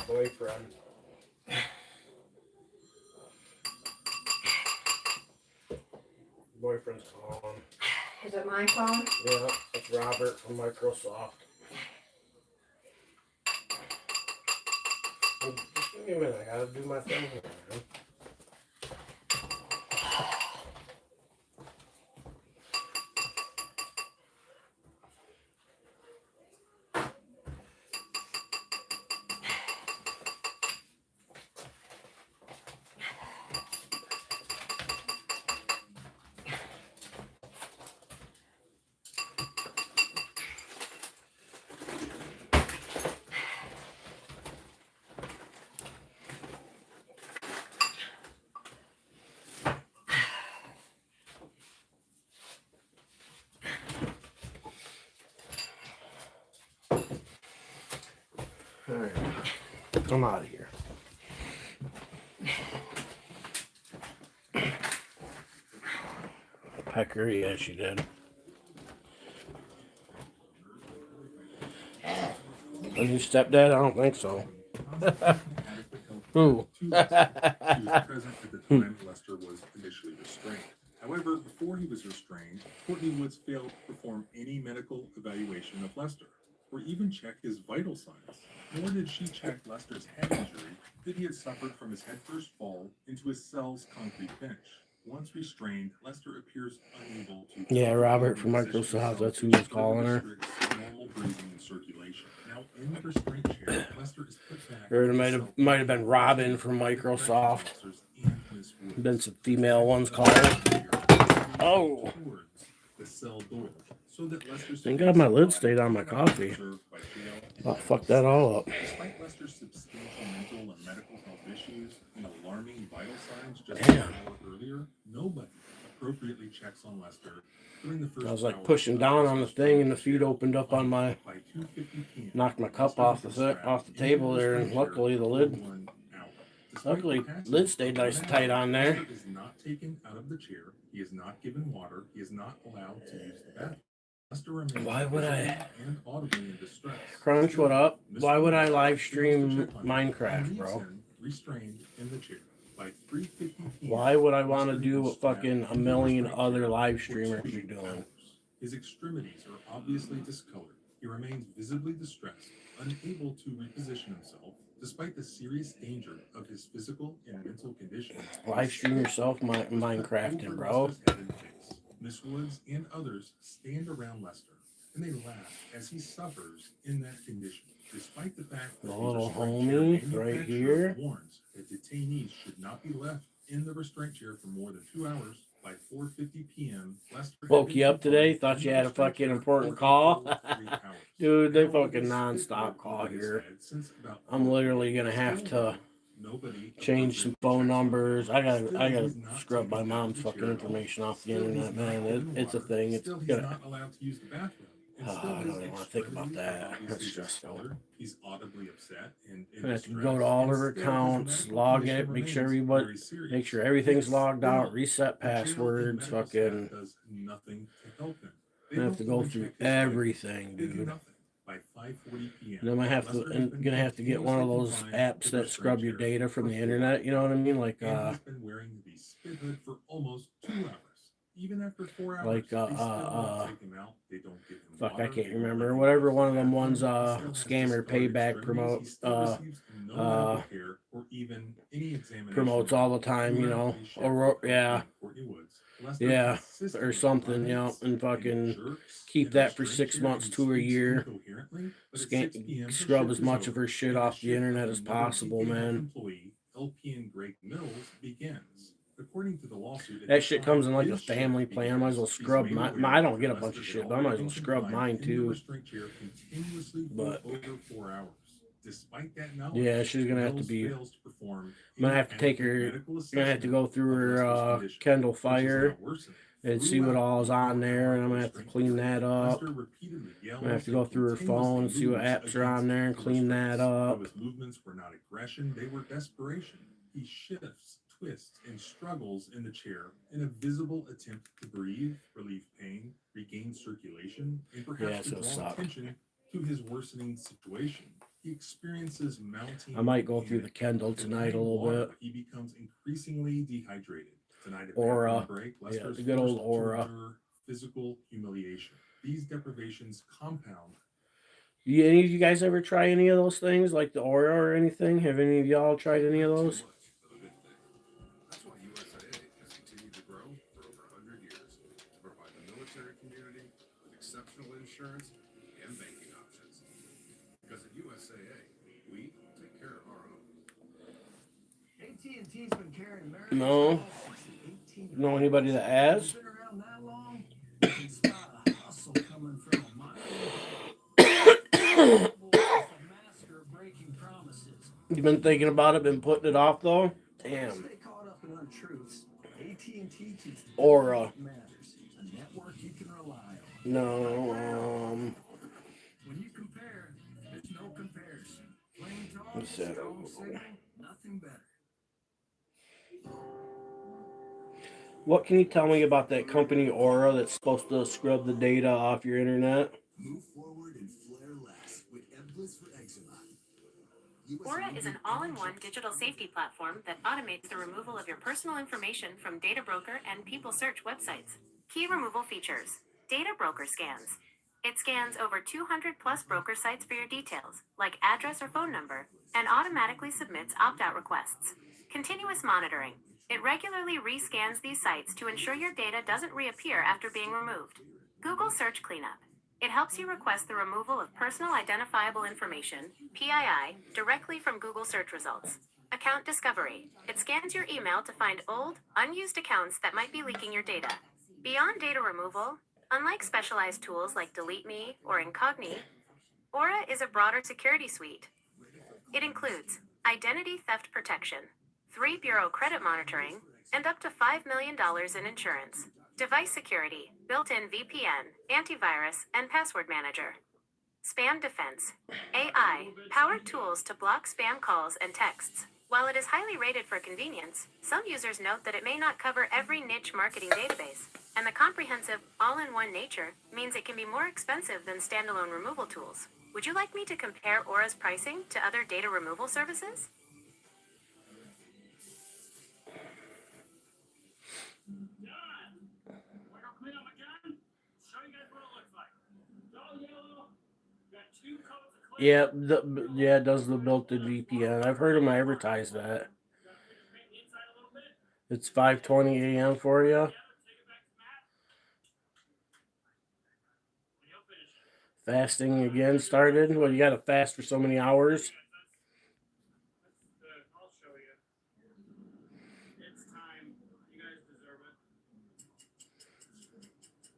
A: Boyfriend. Boyfriend's calling.
D: Is it my phone?
A: Yeah, it's Robert from Microsoft. Well, just give me a minute, I gotta do my thing here, man. Alright, I'm out of here. Pecker, yeah, she did. Are you stepdad? I don't think so. Who?
M: She was present at the time Lester was initially restrained. However, before he was restrained, Courtney Woods failed to perform any medical evaluation of Lester, or even check his vital signs. Nor did she check Lester's head injury that he had suffered from his headfirst fall into his cell's concrete bench. Once restrained, Lester appears unable to...
A: Yeah, Robert from Microsoft, that's who was calling her.
M: Normal breathing and circulation. Now, in the restraint chair, Lester is put back...
A: Or it might have been Robin from Microsoft. Been some female ones calling. Oh!
M: The cell door. So that Lester's...
A: Thank God my lid stayed on my coffee. I'll fuck that all up.
M: Despite Lester's substantial mental and medical health issues and alarming vital signs just
A: Damn.
M: an hour earlier, nobody appropriately checks on Lester during the first
A: I was like
M: hour
A: pushing
M: of
A: down
M: Lester's
A: on the thing and the feet opened up on my...
M: By 2:50 p.m.,
A: Knocked my cup off the table there, and luckily the lid... Luckily, lid stayed nice and tight on there.
M: Lester is not taken out of the chair. He is not given water. He is not allowed to use the bathroom.
A: Why would I...
M: And audibly in distress.
A: Crunch, what up? Why would I live stream Minecraft, bro?
M: Restrained in the chair by 3:50 p.m.
A: Why would I want to do what fucking a million other live streamers are doing?
M: His extremities are obviously discolored. He remains visibly distressed, unable to reposition himself, despite the serious danger of his physical and mental condition.
A: Live stream yourself Minecrafting, bro.
M: Miss Woods and others stand around Lester, and they laugh as he suffers in that condition, despite the fact that
A: The little homie right here.
M: warns that detainees should not be left in the restraint chair for more than 2 hours. By 4:50 p.m., Lester
A: Woke you up today? Thought you had a fucking important call? Dude, they fucking non-stop call here. I'm literally gonna have to change some phone numbers. I gotta scrub my mom's fucking information off the internet, man. It's a thing. It's gonna... Oh, I don't even want to think about that. That's stressful.
M: He's audibly upset and
A: I have to go to all her accounts, log it, make sure everything's logged out, reset passwords, fucking. I have to go through everything, dude.
M: By 5:40 p.m.
A: And I'm gonna have to get one of those apps that scrub your data from the internet. You know what I mean? Like
M: And he's been wearing the spit hood for almost 2 hours. Even after 4 hours,
A: like
M: they still won't take him out. They don't give him
A: fuck,
M: water,
A: I can't
M: they won't
A: remember.
M: let him
A: Whatever
M: use
A: one
M: the
A: of them
M: bathroom.
A: ones
M: He still has
A: scammer
M: discarded
A: payback
M: extremities. He still receives no medical care or even any examination.
A: promotes all the time, you know. Or yeah. Yeah, or something, you know, and fucking keep that for 6 months to a year. Scrub as much of her shit off the internet as possible, man.
M: LPN Greg Mills begins. According to the lawsuit,
A: That shit comes in like a family plan. I might as well scrub my I don't get a bunch of shit, but I might as well scrub mine too. But
M: despite that knowledge,
A: yeah, she's gonna have to be. I'm gonna have to take her. Gonna have to go through her Kindle Fire and see what all is on there, and I'm gonna have to clean that up. I'm gonna have to go through her phone and see what apps are on there and clean that up.
M: His movements were not aggression; they were desperation. He shifts, twists, and struggles in the chair in a visible attempt to breathe, relieve pain, regain circulation, and perhaps to draw attention to his worsening situation. He experiences mounting.
A: I might go through the Kindle tonight a little bit.
M: He becomes increasingly dehydrated. Tonight,
A: Aura,
M: break,
A: yeah, the good old Aura.
M: Physical humiliation. These deprivations compound.
A: Any of you guys ever try any of those things, like the Aura or anything? Have any of y'all tried any of those?
K: That's why USAA has continued to grow for over 100 years to provide the military community with exceptional insurance and banking options. Because at USAA, we take care of our own.
N: AT&T's been carrying America.
A: No. Know anybody that has?
N: Been around that long? You can spot a hustle coming from a mile. Master of breaking promises.
A: You been thinking about it, been putting it off though? Damn.
N: Stay caught up in untruths. AT&T keeps
A: Aura.
N: matters. A network you can rely on.
A: No,
N: When you compare, there's no comparison. Plain talk,
A: What's that?
N: strong signal, nothing better.
A: What can you tell me about that company Aura that's supposed to scrub the data off your internet?
O: Move forward and flare less with Embliss for eczema.
L: Aura is an all-in-one digital safety platform that automates the removal of your personal information from data broker and people search websites. Key removal features: data broker scans. It scans over 200 plus broker sites for your details, like address or phone number, and automatically submits opt-out requests. Continuous monitoring. It regularly rescans these sites to ensure your data doesn't reappear after being removed. Google Search Cleanup. It helps you request the removal of personal identifiable information, PII, directly from Google search results. Account Discovery. It scans your email to find old, unused accounts that might be leaking your data. Beyond data removal, unlike specialized tools like Delete Me or Incogni, Aura is a broader security suite. It includes identity theft protection, 3-bureau credit monitoring, and up to $5 million in insurance. Device security, built-in VPN, antivirus, and password manager. Spam defense, AI-powered tools to block spam calls and texts. While it is highly rated for convenience, some users note that it may not cover every niche marketing database, and the comprehensive, all-in-one nature means it can be more expensive than standalone removal tools. Would you like me to compare Aura's pricing to other data removal services?
A: Yeah, it does the built-in VPN. I've heard them advertise that. It's 5:20 a.m. for you. Fasting again started. Well, you got to fast for so many hours.
H: I'll show you. It's time. You guys deserve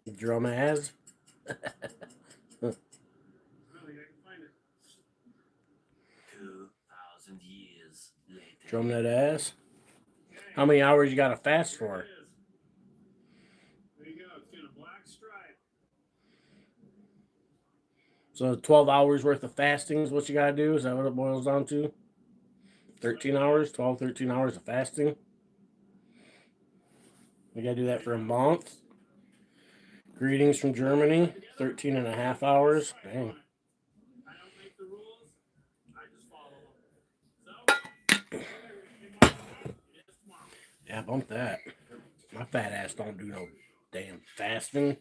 H: it.
A: Drum ass. Drum that ass. How many hours you got to fast for?
H: There you go. It's got a black stripe.
A: So 12 hours worth of fasting is what you got to do? Is that what it boils down to? 13 hours? 12, 13 hours of fasting? You got to do that for a month? Greetings from Germany. 13 and a half hours. Dang. bump that. My fat ass don't do no damn fasting.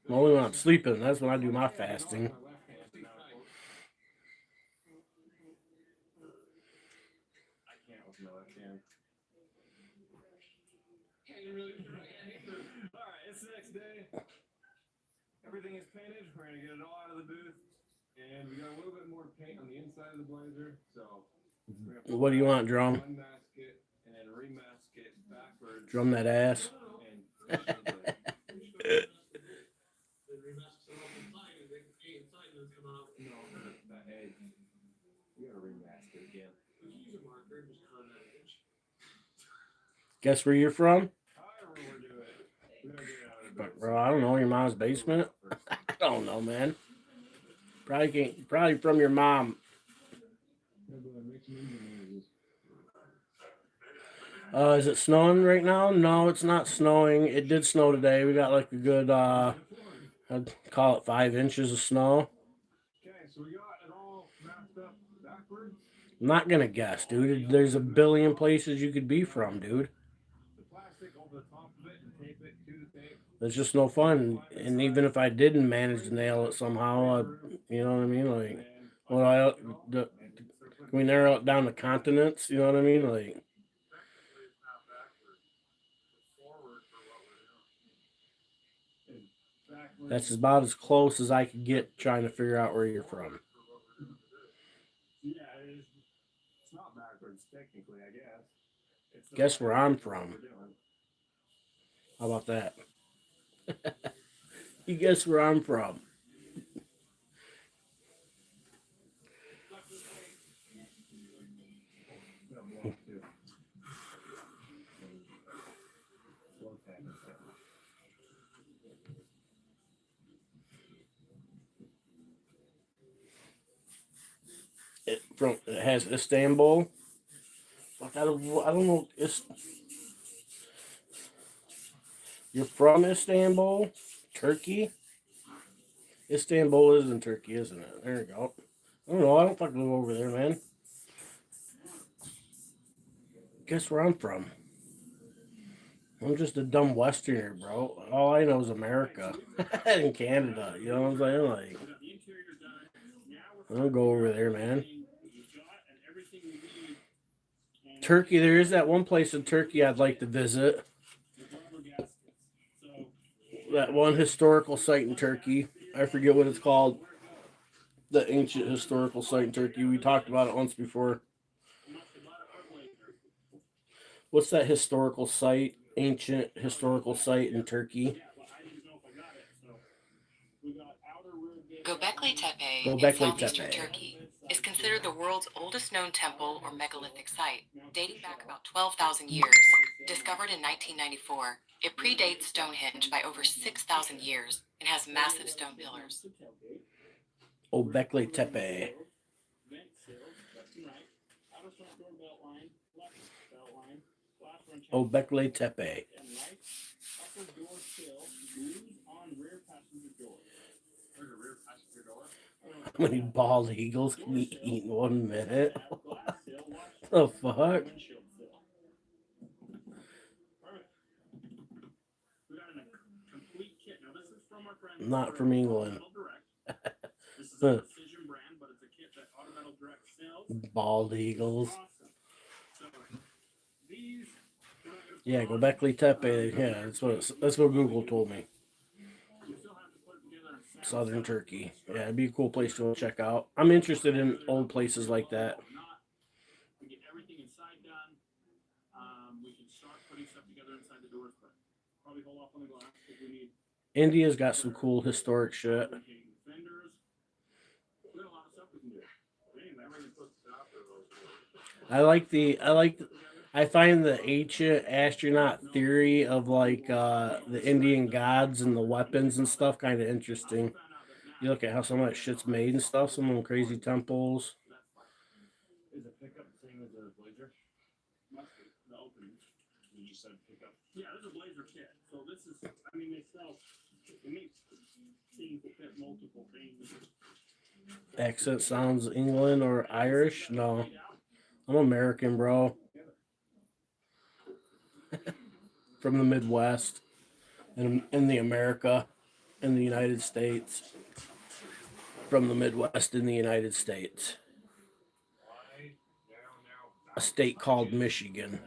A: Only when I'm sleeping, that's when I do my fasting.
J: Alright, it's the next day. Everything is painted. We're gonna get it all out of the booth. And we got a little bit more paint on the inside of the blazer. So
A: What do you want, Drum?
J: unmask it and then remask it backwards.
A: Drum that ass.
J: And finish the blazer. No, that edge. You gotta remask it again.
A: Guess where you're from?
J: However we're doing it. We don't get it out of the
A: But, bro, I don't know. Your mom's basement? I don't know, man. Probably from your mom. Is it snowing right now? No, it's not snowing. It did snow today. We got like a good, I'd call it 5 inches of snow.
J: Okay, so we got it all wrapped up backwards.
A: I'm not gonna guess, dude. There's a billion places you could be from, dude.
J: The plastic over the top of it and tape it to the tape.
A: It's just no fun. And even if I didn't manage to nail it somehow, you know what I mean? Like, well, can we narrow it down to continents? You know what I mean? Like, that's about as close as I could get trying to figure out where you're from.
J: Yeah, it's not backwards technically, I guess.
A: Guess where I'm from. How about that? You guess where I'm from. It has Istanbul. Fuck, I don't know. You're from Istanbul, Turkey. Istanbul is in Turkey, isn't it? There you go. I don't know. I don't fucking live over there, man. Guess where I'm from? I'm just a dumb Westerner, bro. All I know is America and Canada. You know what I'm saying? Like, I don't go over there, man. Turkey, there is that one place in Turkey I'd like to visit. That one historical site in Turkey. I forget what it's called. The ancient historical site in Turkey. We talked about it once before. What's that historical site? Ancient historical site in Turkey.
L: Göbekli Tepe in
A: Göbekli
L: southeastern
A: Tepe.
L: Turkey is considered the world's oldest known temple or megalithic site, dating back about 12,000 years. Discovered in 1994, it predates Stonehenge by over 6,000 years and has massive stone pillars.
A: Göbekli Tepe. Göbekli Tepe. How many bald eagles can you eat in 1 minute? The fuck? Not from England. Bald eagles. Yeah, Göbekli Tepe. Yeah, that's what Google told me. Southern Turkey. Yeah, it'd be a cool place to check out. I'm interested in old places like that.
J: We get everything inside done. We can start putting stuff together inside the doors, but probably hold off on the glass because we need.
A: India's got some cool historic shit.
J: Fenders. We got a lot of stuff we can do. Anyway, we're gonna put stuff.
A: I find the ancient astronaut theory of like the Indian gods and the weapons and stuff kind of interesting. You look at how some of that shit's made and stuff, some of them crazy temples.
J: Is the pickup the same as the blazer? Must be. The opening. You just said pickup. Yeah, there's a blazer kit. So this is, I mean, they make things that fit multiple things.
A: Accent sounds England or Irish? No. I'm American, bro. from the Midwest in the America, in the United States. From the Midwest in the United States. A state called Michigan.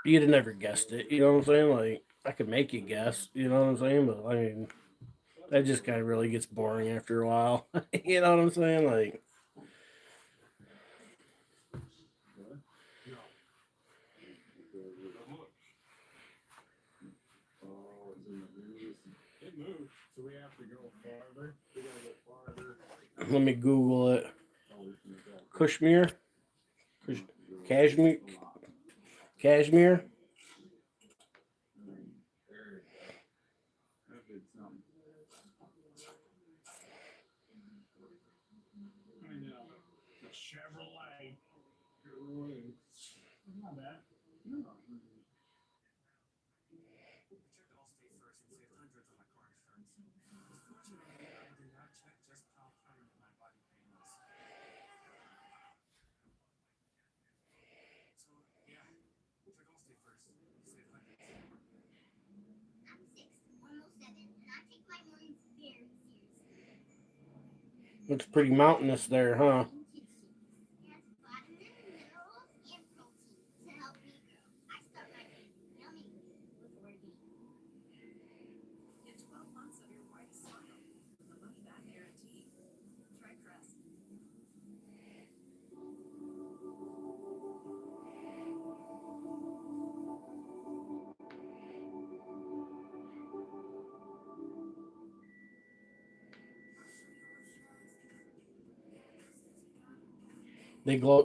A: You'd have never guessed it, you know what I'm saying? Like, I could make you guess, you know what I'm saying? But, I mean, that just kind of really gets boring after a while. You know what I'm saying? Like,
J: It moved, so we have to go farther. We gotta go farther.
A: let me Google it. Kashmir? Kashmir? Kashmir?
J: I know. The Chevrolet. Not bad. No.
A: Looks pretty mountainous there, huh?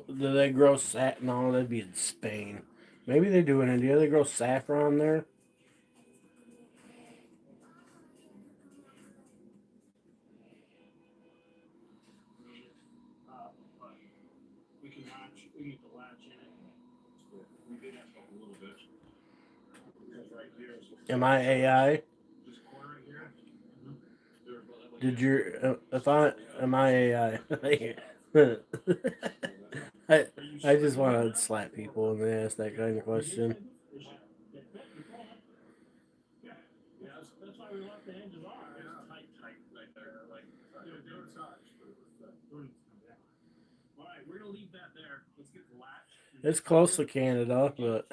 A: Do they grow saffron? No, that'd be in Spain. Maybe they do in India. They grow saffron there.
J: But we can get the latch in it. We did have to go a little bit. Because right here is
A: Am I AI?
J: this corner right here.
A: Did your am I AI? I just want to slap people when they ask that kind of question.
J: Yeah, that's why we left the hinges on. It's tight right there. Like, all right, we're gonna leave that there. Let's get the latch.
A: It's close to Canada, but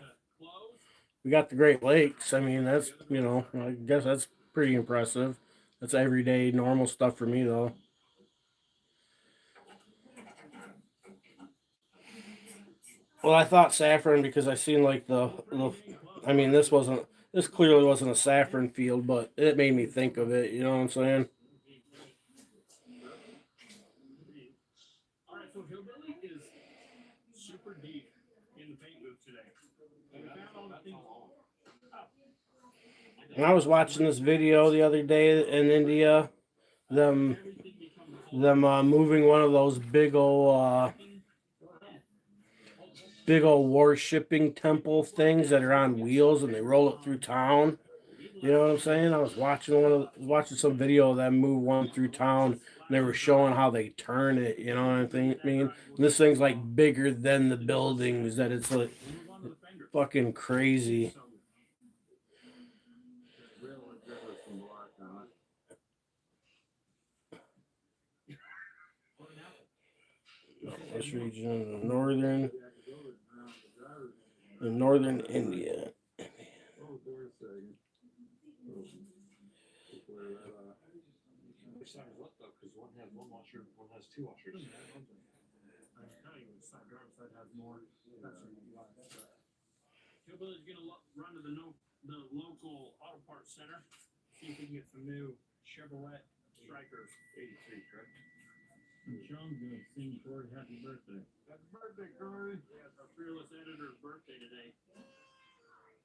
A: we got the Great Lakes. I mean, that's, you know, I guess that's pretty impressive. That's everyday normal stuff for me, though. Well, I thought saffron because I seen like I mean, this clearly wasn't a saffron field, but it made me think of it. You know what I'm saying?
J: All right, so Hillbilly is super deep in the paint booth today. And we found all the things.
A: And I was watching this video the other day in India, them moving one of those big old worshipping temple things that are on wheels and they roll it through town. You know what I'm saying? I was watching some video of them move one through town and they were showing how they turn it, you know what I mean? And this thing's like bigger than the buildings, that it's like fucking crazy. This region, northern India.
J: Which side is what though? Because one has one washer, one has two washers. I'm telling you, the side has more. Hillbilly's gonna run to the local auto parts center, see if we can get some new Chevrolet Strikers. 83, correct? And Sean's gonna sing Corey happy birthday. Happy birthday, Corey! Yeah, it's our fearless editor's birthday today.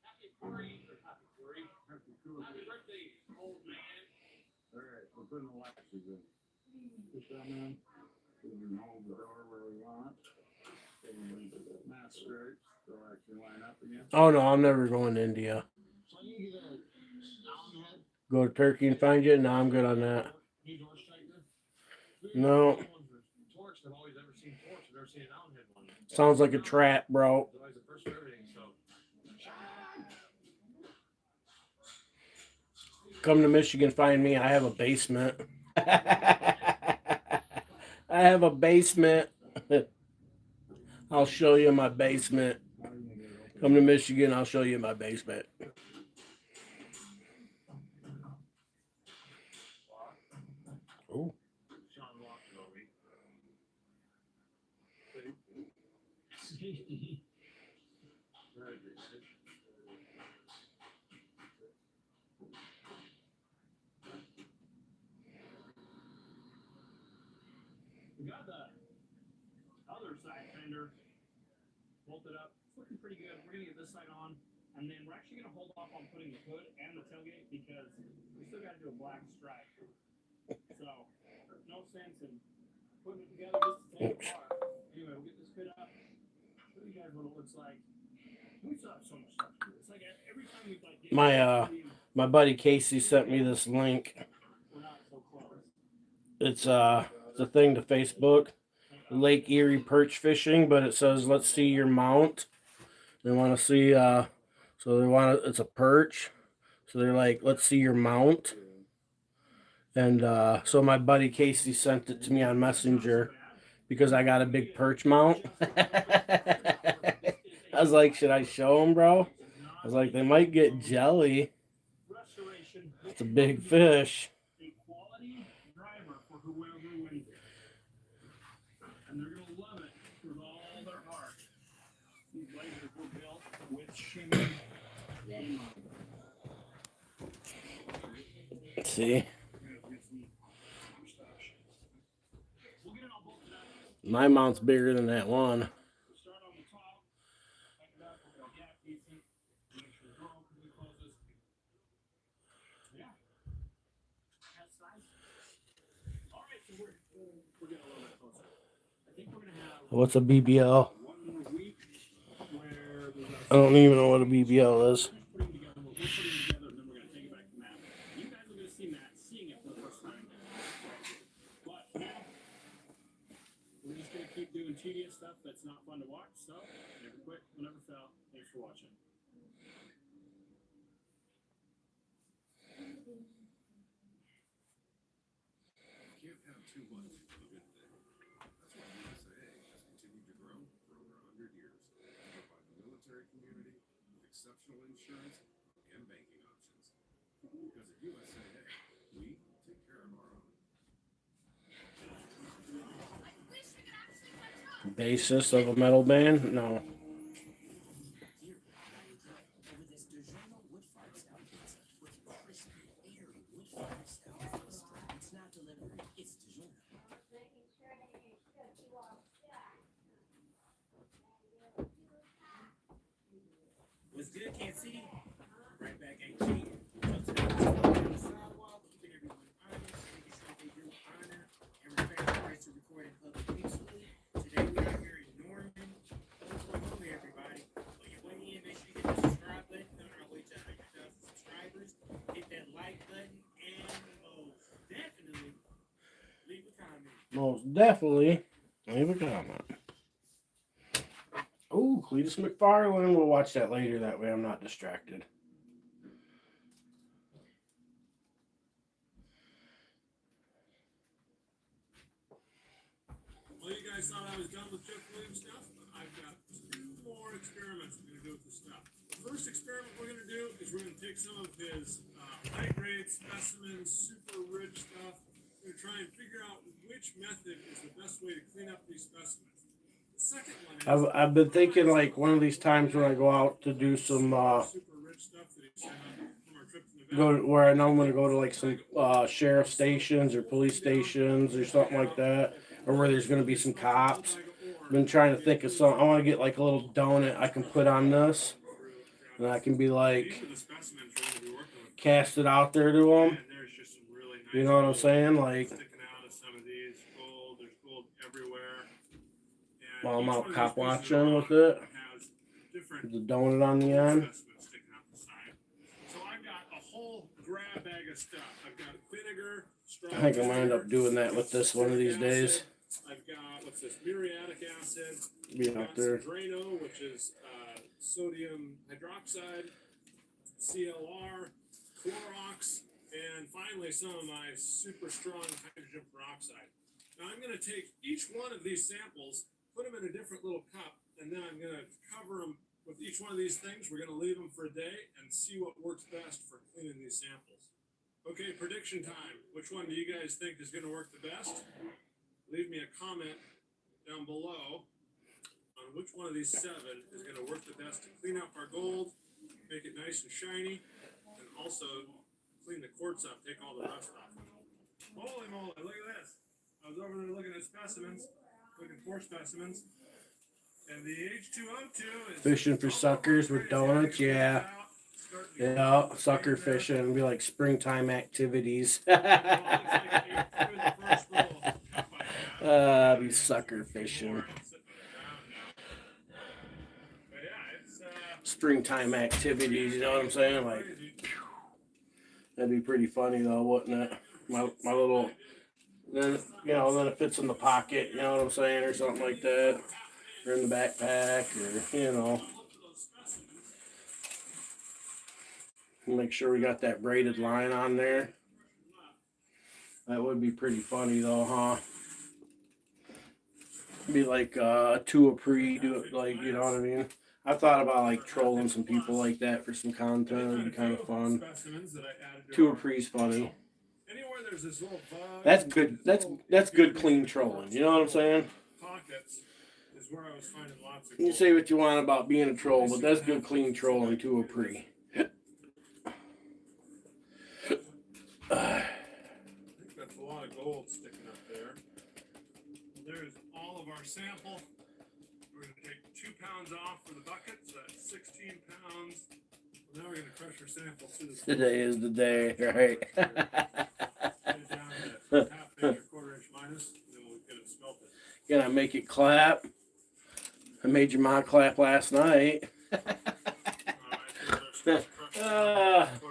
J: Happy Corey! Happy Corey! Happy Corey! Happy birthday, old man! All right, we're putting the latches in. Put that in. We can hold the door where we want. Mask stripes, they'll actually line up again.
A: Oh no, I'm never going to India.
J: So you get a down head.
A: Go to Turkey and find you? No, I'm good on that.
J: New door striker.
A: No.
J: Torch, I've always ever seen torch. I've never seen an down head one.
A: Sounds like a trap, bro.
J: It's always the
A: Come to Michigan, find me. I have a basement. I have a basement. I'll show you my basement. Come to Michigan, I'll show you my basement. Oh.
J: We got the other side fender bolted up. It's looking pretty good. We're gonna get this side on, and then we're actually gonna hold off on putting the hood and the tailgate because we still gotta do a black stripe. So no sense in putting it together just to take it apart. Anyway, we'll get this fit up. Show you guys what it looks like. We still have so much stuff to do. It's like every time we like
A: My buddy Casey sent me this link.
J: we're not so close.
A: It's a thing to Facebook. Lake Erie perch fishing, but it says let's see your mount. They want to see so they want it's a perch. So they're like, let's see your mount. And so my buddy Casey sent it to me on Messenger because I got a big perch mount. I was like, should I show them, bro? I was like, they might get jelly. It's a big fish.
J: And they're going to love it with all their heart. These blazers were built with shimmy in mind.
A: See? My mount's bigger than that one.
J: Start on the top, tighten it up, we're going to gap decent, make sure the door opens and closes. Yeah. That's nice. All right, so we're getting a little bit closer. I think we're going to have
A: What's a BBL?
J: 1 more week where we're
A: I don't even know what a BBL is.
J: putting together what we're putting together, and then we're going to take it back to Matt. You guys are going to see Matt seeing it for the first time. But now, we're just going to keep doing tedious stuff that's not fun to watch. So, never quit, will never fail. Thanks for watching.
K: Can't have too much of a good thing. That's why USA has continued to grow for over 100 years to provide the military community with exceptional insurance and banking options. Because at USAA, we take care of our own.
A: Bassist of a metal band? No.
H: What's good, Kansas City? Right back at you. So today we're on the sidewalk, keeping everyone honest, making sure they do honor and respect the rights to record in public peacefully. Today we're out here in Norman, Oklahoma, everybody. On your way in, make sure you hit the subscribe button. On our way to 100,000 subscribers. Hit that like button and most definitely leave a comment.
A: Most definitely leave a comment. Oh, Cletus McFarland. We'll watch that later. That way I'm not distracted.
J: Well, you guys thought I was done with Jeff Williams stuff? I've got 2 more experiments I'm going to do with this stuff. The first experiment we're going to do is we're going to take some of his high-grade specimens, super rich stuff. We're going to try and figure out which method is the best way to clean up these specimens. The second one is...
A: I've been thinking like one of these times when I go out to do some
J: super rich stuff that he sent from our trip to Nevada.
A: go where I know I'm gonna go to like some sheriff stations or police stations or something like that, or where there's gonna be some cops. I've been trying to think of something. I want to get like a little donut I can put on this, and I can be like cast it out there to them. You know what I'm saying? Like while I'm out cop watching with it, with the donut on the end.
J: So I've got a whole grab bag of stuff. I've got vinegar,
A: I think I'm gonna end up doing that with this one of these days.
J: I've got, what's this, muriatic acid.
A: Be
J: I've
A: out
J: got
A: there.
J: some Drano, which is sodium hydroxide, CLR, Clorox, And finally, some of my super strong hydrogen peroxide. Now I'm going to take each one of these samples, put them in a different little cup, and then I'm going to cover them with each one of these things. We're going to leave them for a day and see what works best for cleaning these samples. Okay, prediction time. Which one do you guys think is going to work the best? Leave me a comment down below on which one of these 7 is going to work the best to clean up our gold, make it nice and shiny, and also clean the quartz up, take all the rust off. Holy moly, look at this. I was over there looking at specimens, looking for specimens, and the H2O2 is
A: Fishing for suckers with donuts, yeah. Yeah, sucker fishing. It'd be like springtime activities. Be sucker fishing. Springtime activities, you know what I'm saying? Like, that'd be pretty funny though, wouldn't it? My little, then then it fits in the pocket, you know what I'm saying, or something like that, or in the backpack, or make sure we got that braided line on there. That would be pretty funny though, huh? Be like a two-a-pre, do it like, you know what I mean? I thought about like trolling some people like that for some content. It'd be kind of fun. Two-a-pre's funny. That's good. That's good clean trolling. You know what I'm saying? You can say what you want about being a troll, but that's good clean trolling, two-a-pre.
J: I think that's a lot of gold sticking up there. There's all of our sample. We're going to take 2 pounds off for the bucket, so that's 16 pounds. Now we're going to crush our sample through the
A: Today is the day, right?
J: Down to half-inch or quarter-inch minus, and then we'll get it smelted.
A: Can I make it clap? I made your mom clap last night.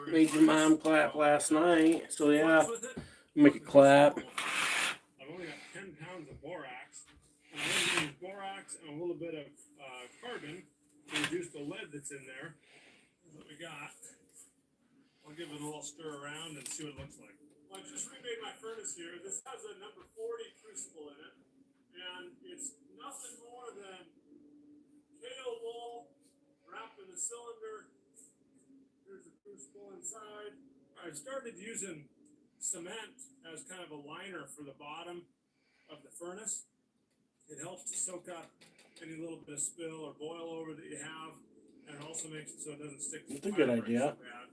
A: Made your mom clap last night. So yeah, make it clap.
J: I've only got 10 pounds of borax. And I'm going to use borax and a little bit of carbon to reduce the lead that's in there. That's what we got. I'll give it a little stir around and see what it looks like. Well, I just remade my furnace here. This has a number 40 crucible in it. And it's nothing more than kale wool wrapped in a cylinder. There's a crucible inside. I started using cement as kind of a liner for the bottom of the furnace. It helps to soak up any little bit of spill or boil over that you have, and it also makes it so it doesn't stick to the
A: That's a good
J: fire
A: idea.
J: so bad.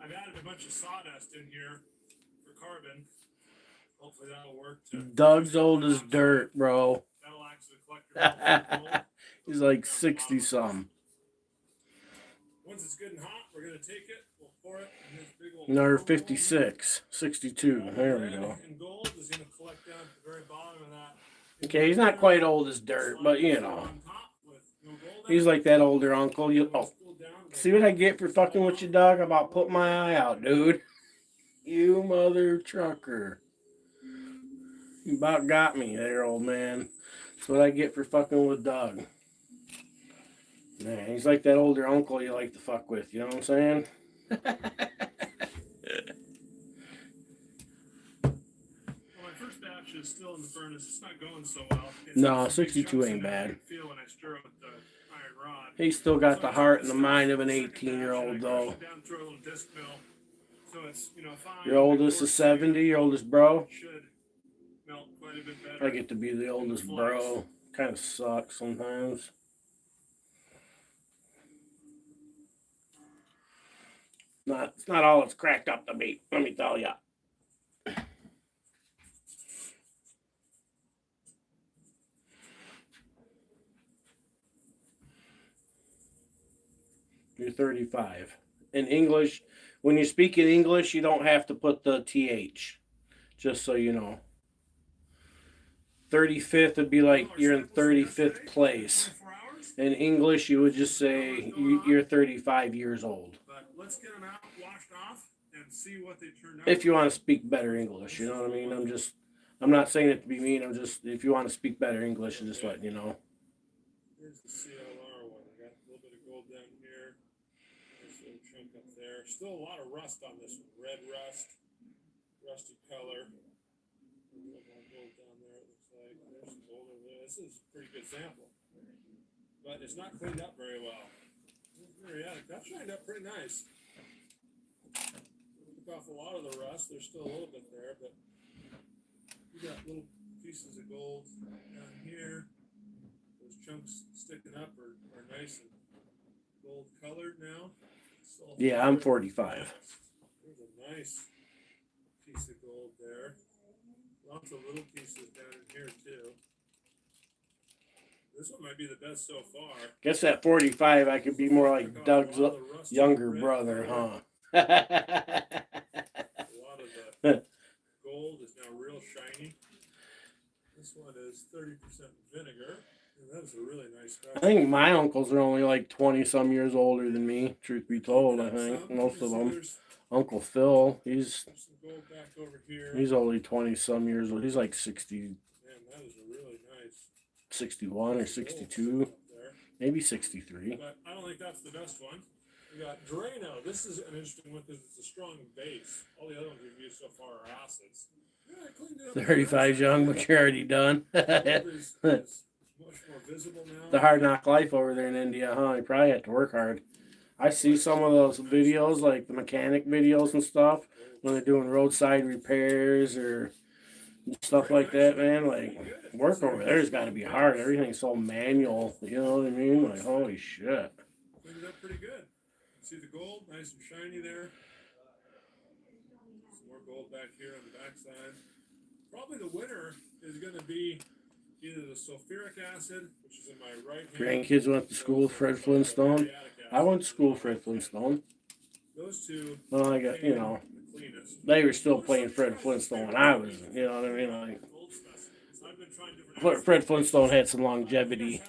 J: I've added a bunch of sawdust in here for carbon. Hopefully that'll work.
A: Doug's old as dirt, bro.
J: That'll actually collect your gold.
A: He's like 60-something.
J: Once it's good and hot, we're going to take it, we'll pour it in this big old...
A: No, 56, 62. There we go.
J: And gold is going to collect down at the very bottom of that.
A: Okay, he's not quite old as dirt, but you know. He's like that older uncle. See what I get for fucking with you, Doug? About putting my eye out, dude. You mother trucker. You about got me there, old man. That's what I get for fucking with Doug. Man, he's like that older uncle you like to fuck with, you know what I'm saying?
J: Well, my first batch is still in the furnace. It's not going so well.
A: No, 62 ain't bad.
J: Feel when I stir it with the iron rod.
A: He's still got the heart and the mind of an 18-year-old, though.
J: Down through a little disc mill. So it's, fine.
A: Your oldest is 70, your oldest bro?
J: Should melt quite a bit better.
A: I get to be the oldest bro. Kind of sucks sometimes. It's not all it's cracked up to be, let me tell ya. You're 35. In English, when you speak in English, you don't have to put the TH, just so you know. 35th would be like you're in 35th place. In English, you would just say you're 35 years old.
J: But let's get them out, washed off, and see what they turned out.
A: If you want to speak better English, you know what I mean? I'm not saying it to be mean. If you want to speak better English, I'm just letting you know.
J: Here's the CLR one. I got a little bit of gold down here. There's a little chunk up there. Still a lot of rust on this one. Red rust. rusty color. A little more gold down there, it looks like. There's some gold over there. This is a pretty good sample. But it's not cleaned up very well. That's shined up pretty nice. Took off a lot of the rust. There's still a little bit there, but you got little pieces of gold down here. Those chunks sticking up are nice and gold colored now.
A: Yeah, I'm 45.
J: There's a nice piece of gold there. Lots of little pieces down in here too. This one might be the best so far.
A: Guess at 45, I could be more like Doug's younger brother, huh?
J: A lot of the gold is now real shiny. This one is 30% vinegar. And that is a really nice scratch.
A: I think my uncles are only like 20 some years older than me, truth be told. I think most of them. Uncle Phil, he's only 20 some years old. He's like 60.
J: Man, that is a really nice
A: 61 or 62, maybe 63.
J: But I don't think that's the best one. We got Drano. This is an interesting one because it's a strong base. All the other ones we've used so far are acids. Yeah, I cleaned it up.
A: 35 young, but you're already done.
J: Is much more visible now.
A: The hard knock life over there in India, huh? You probably have to work hard. I see some of those videos, like the mechanic videos and stuff, when they're doing roadside repairs or stuff like that, man. Like, work over there's got to be hard. Everything's so manual, you know what I mean? Like, holy shit.
J: Cleaned it up pretty good. See the gold, nice and shiny there. Some more gold back here on the backside. Probably the winner is going to be either the sulfuric acid, which is in my right hand.
A: Grandkids went to school with Fred Flintstone. I went to school with Fred Flintstone.
J: Those two.
A: Well, I got, they were still playing Fred Flintstone when I was, you know what I mean? Like, Fred Flintstone had some longevity.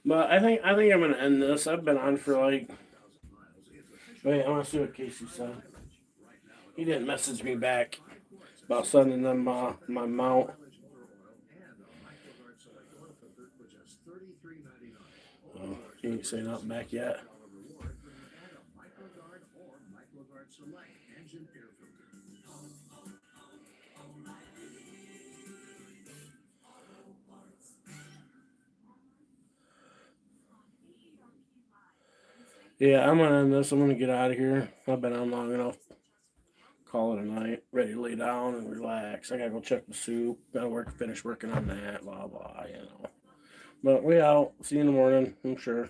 A: But I think I'm gonna end this. I've been on for like. Wait, I want to see what Casey said. He didn't message me back about sending them my mount. Oh, he ain't say nothing back yet. Yeah, I'm gonna end this. I'm gonna get out of here. I've been on long enough. Call it a night. Ready to lay down and relax. I gotta go check the soup. Gotta finish working on that. Blah blah. You know. But we out. See you in the morning. I'm sure.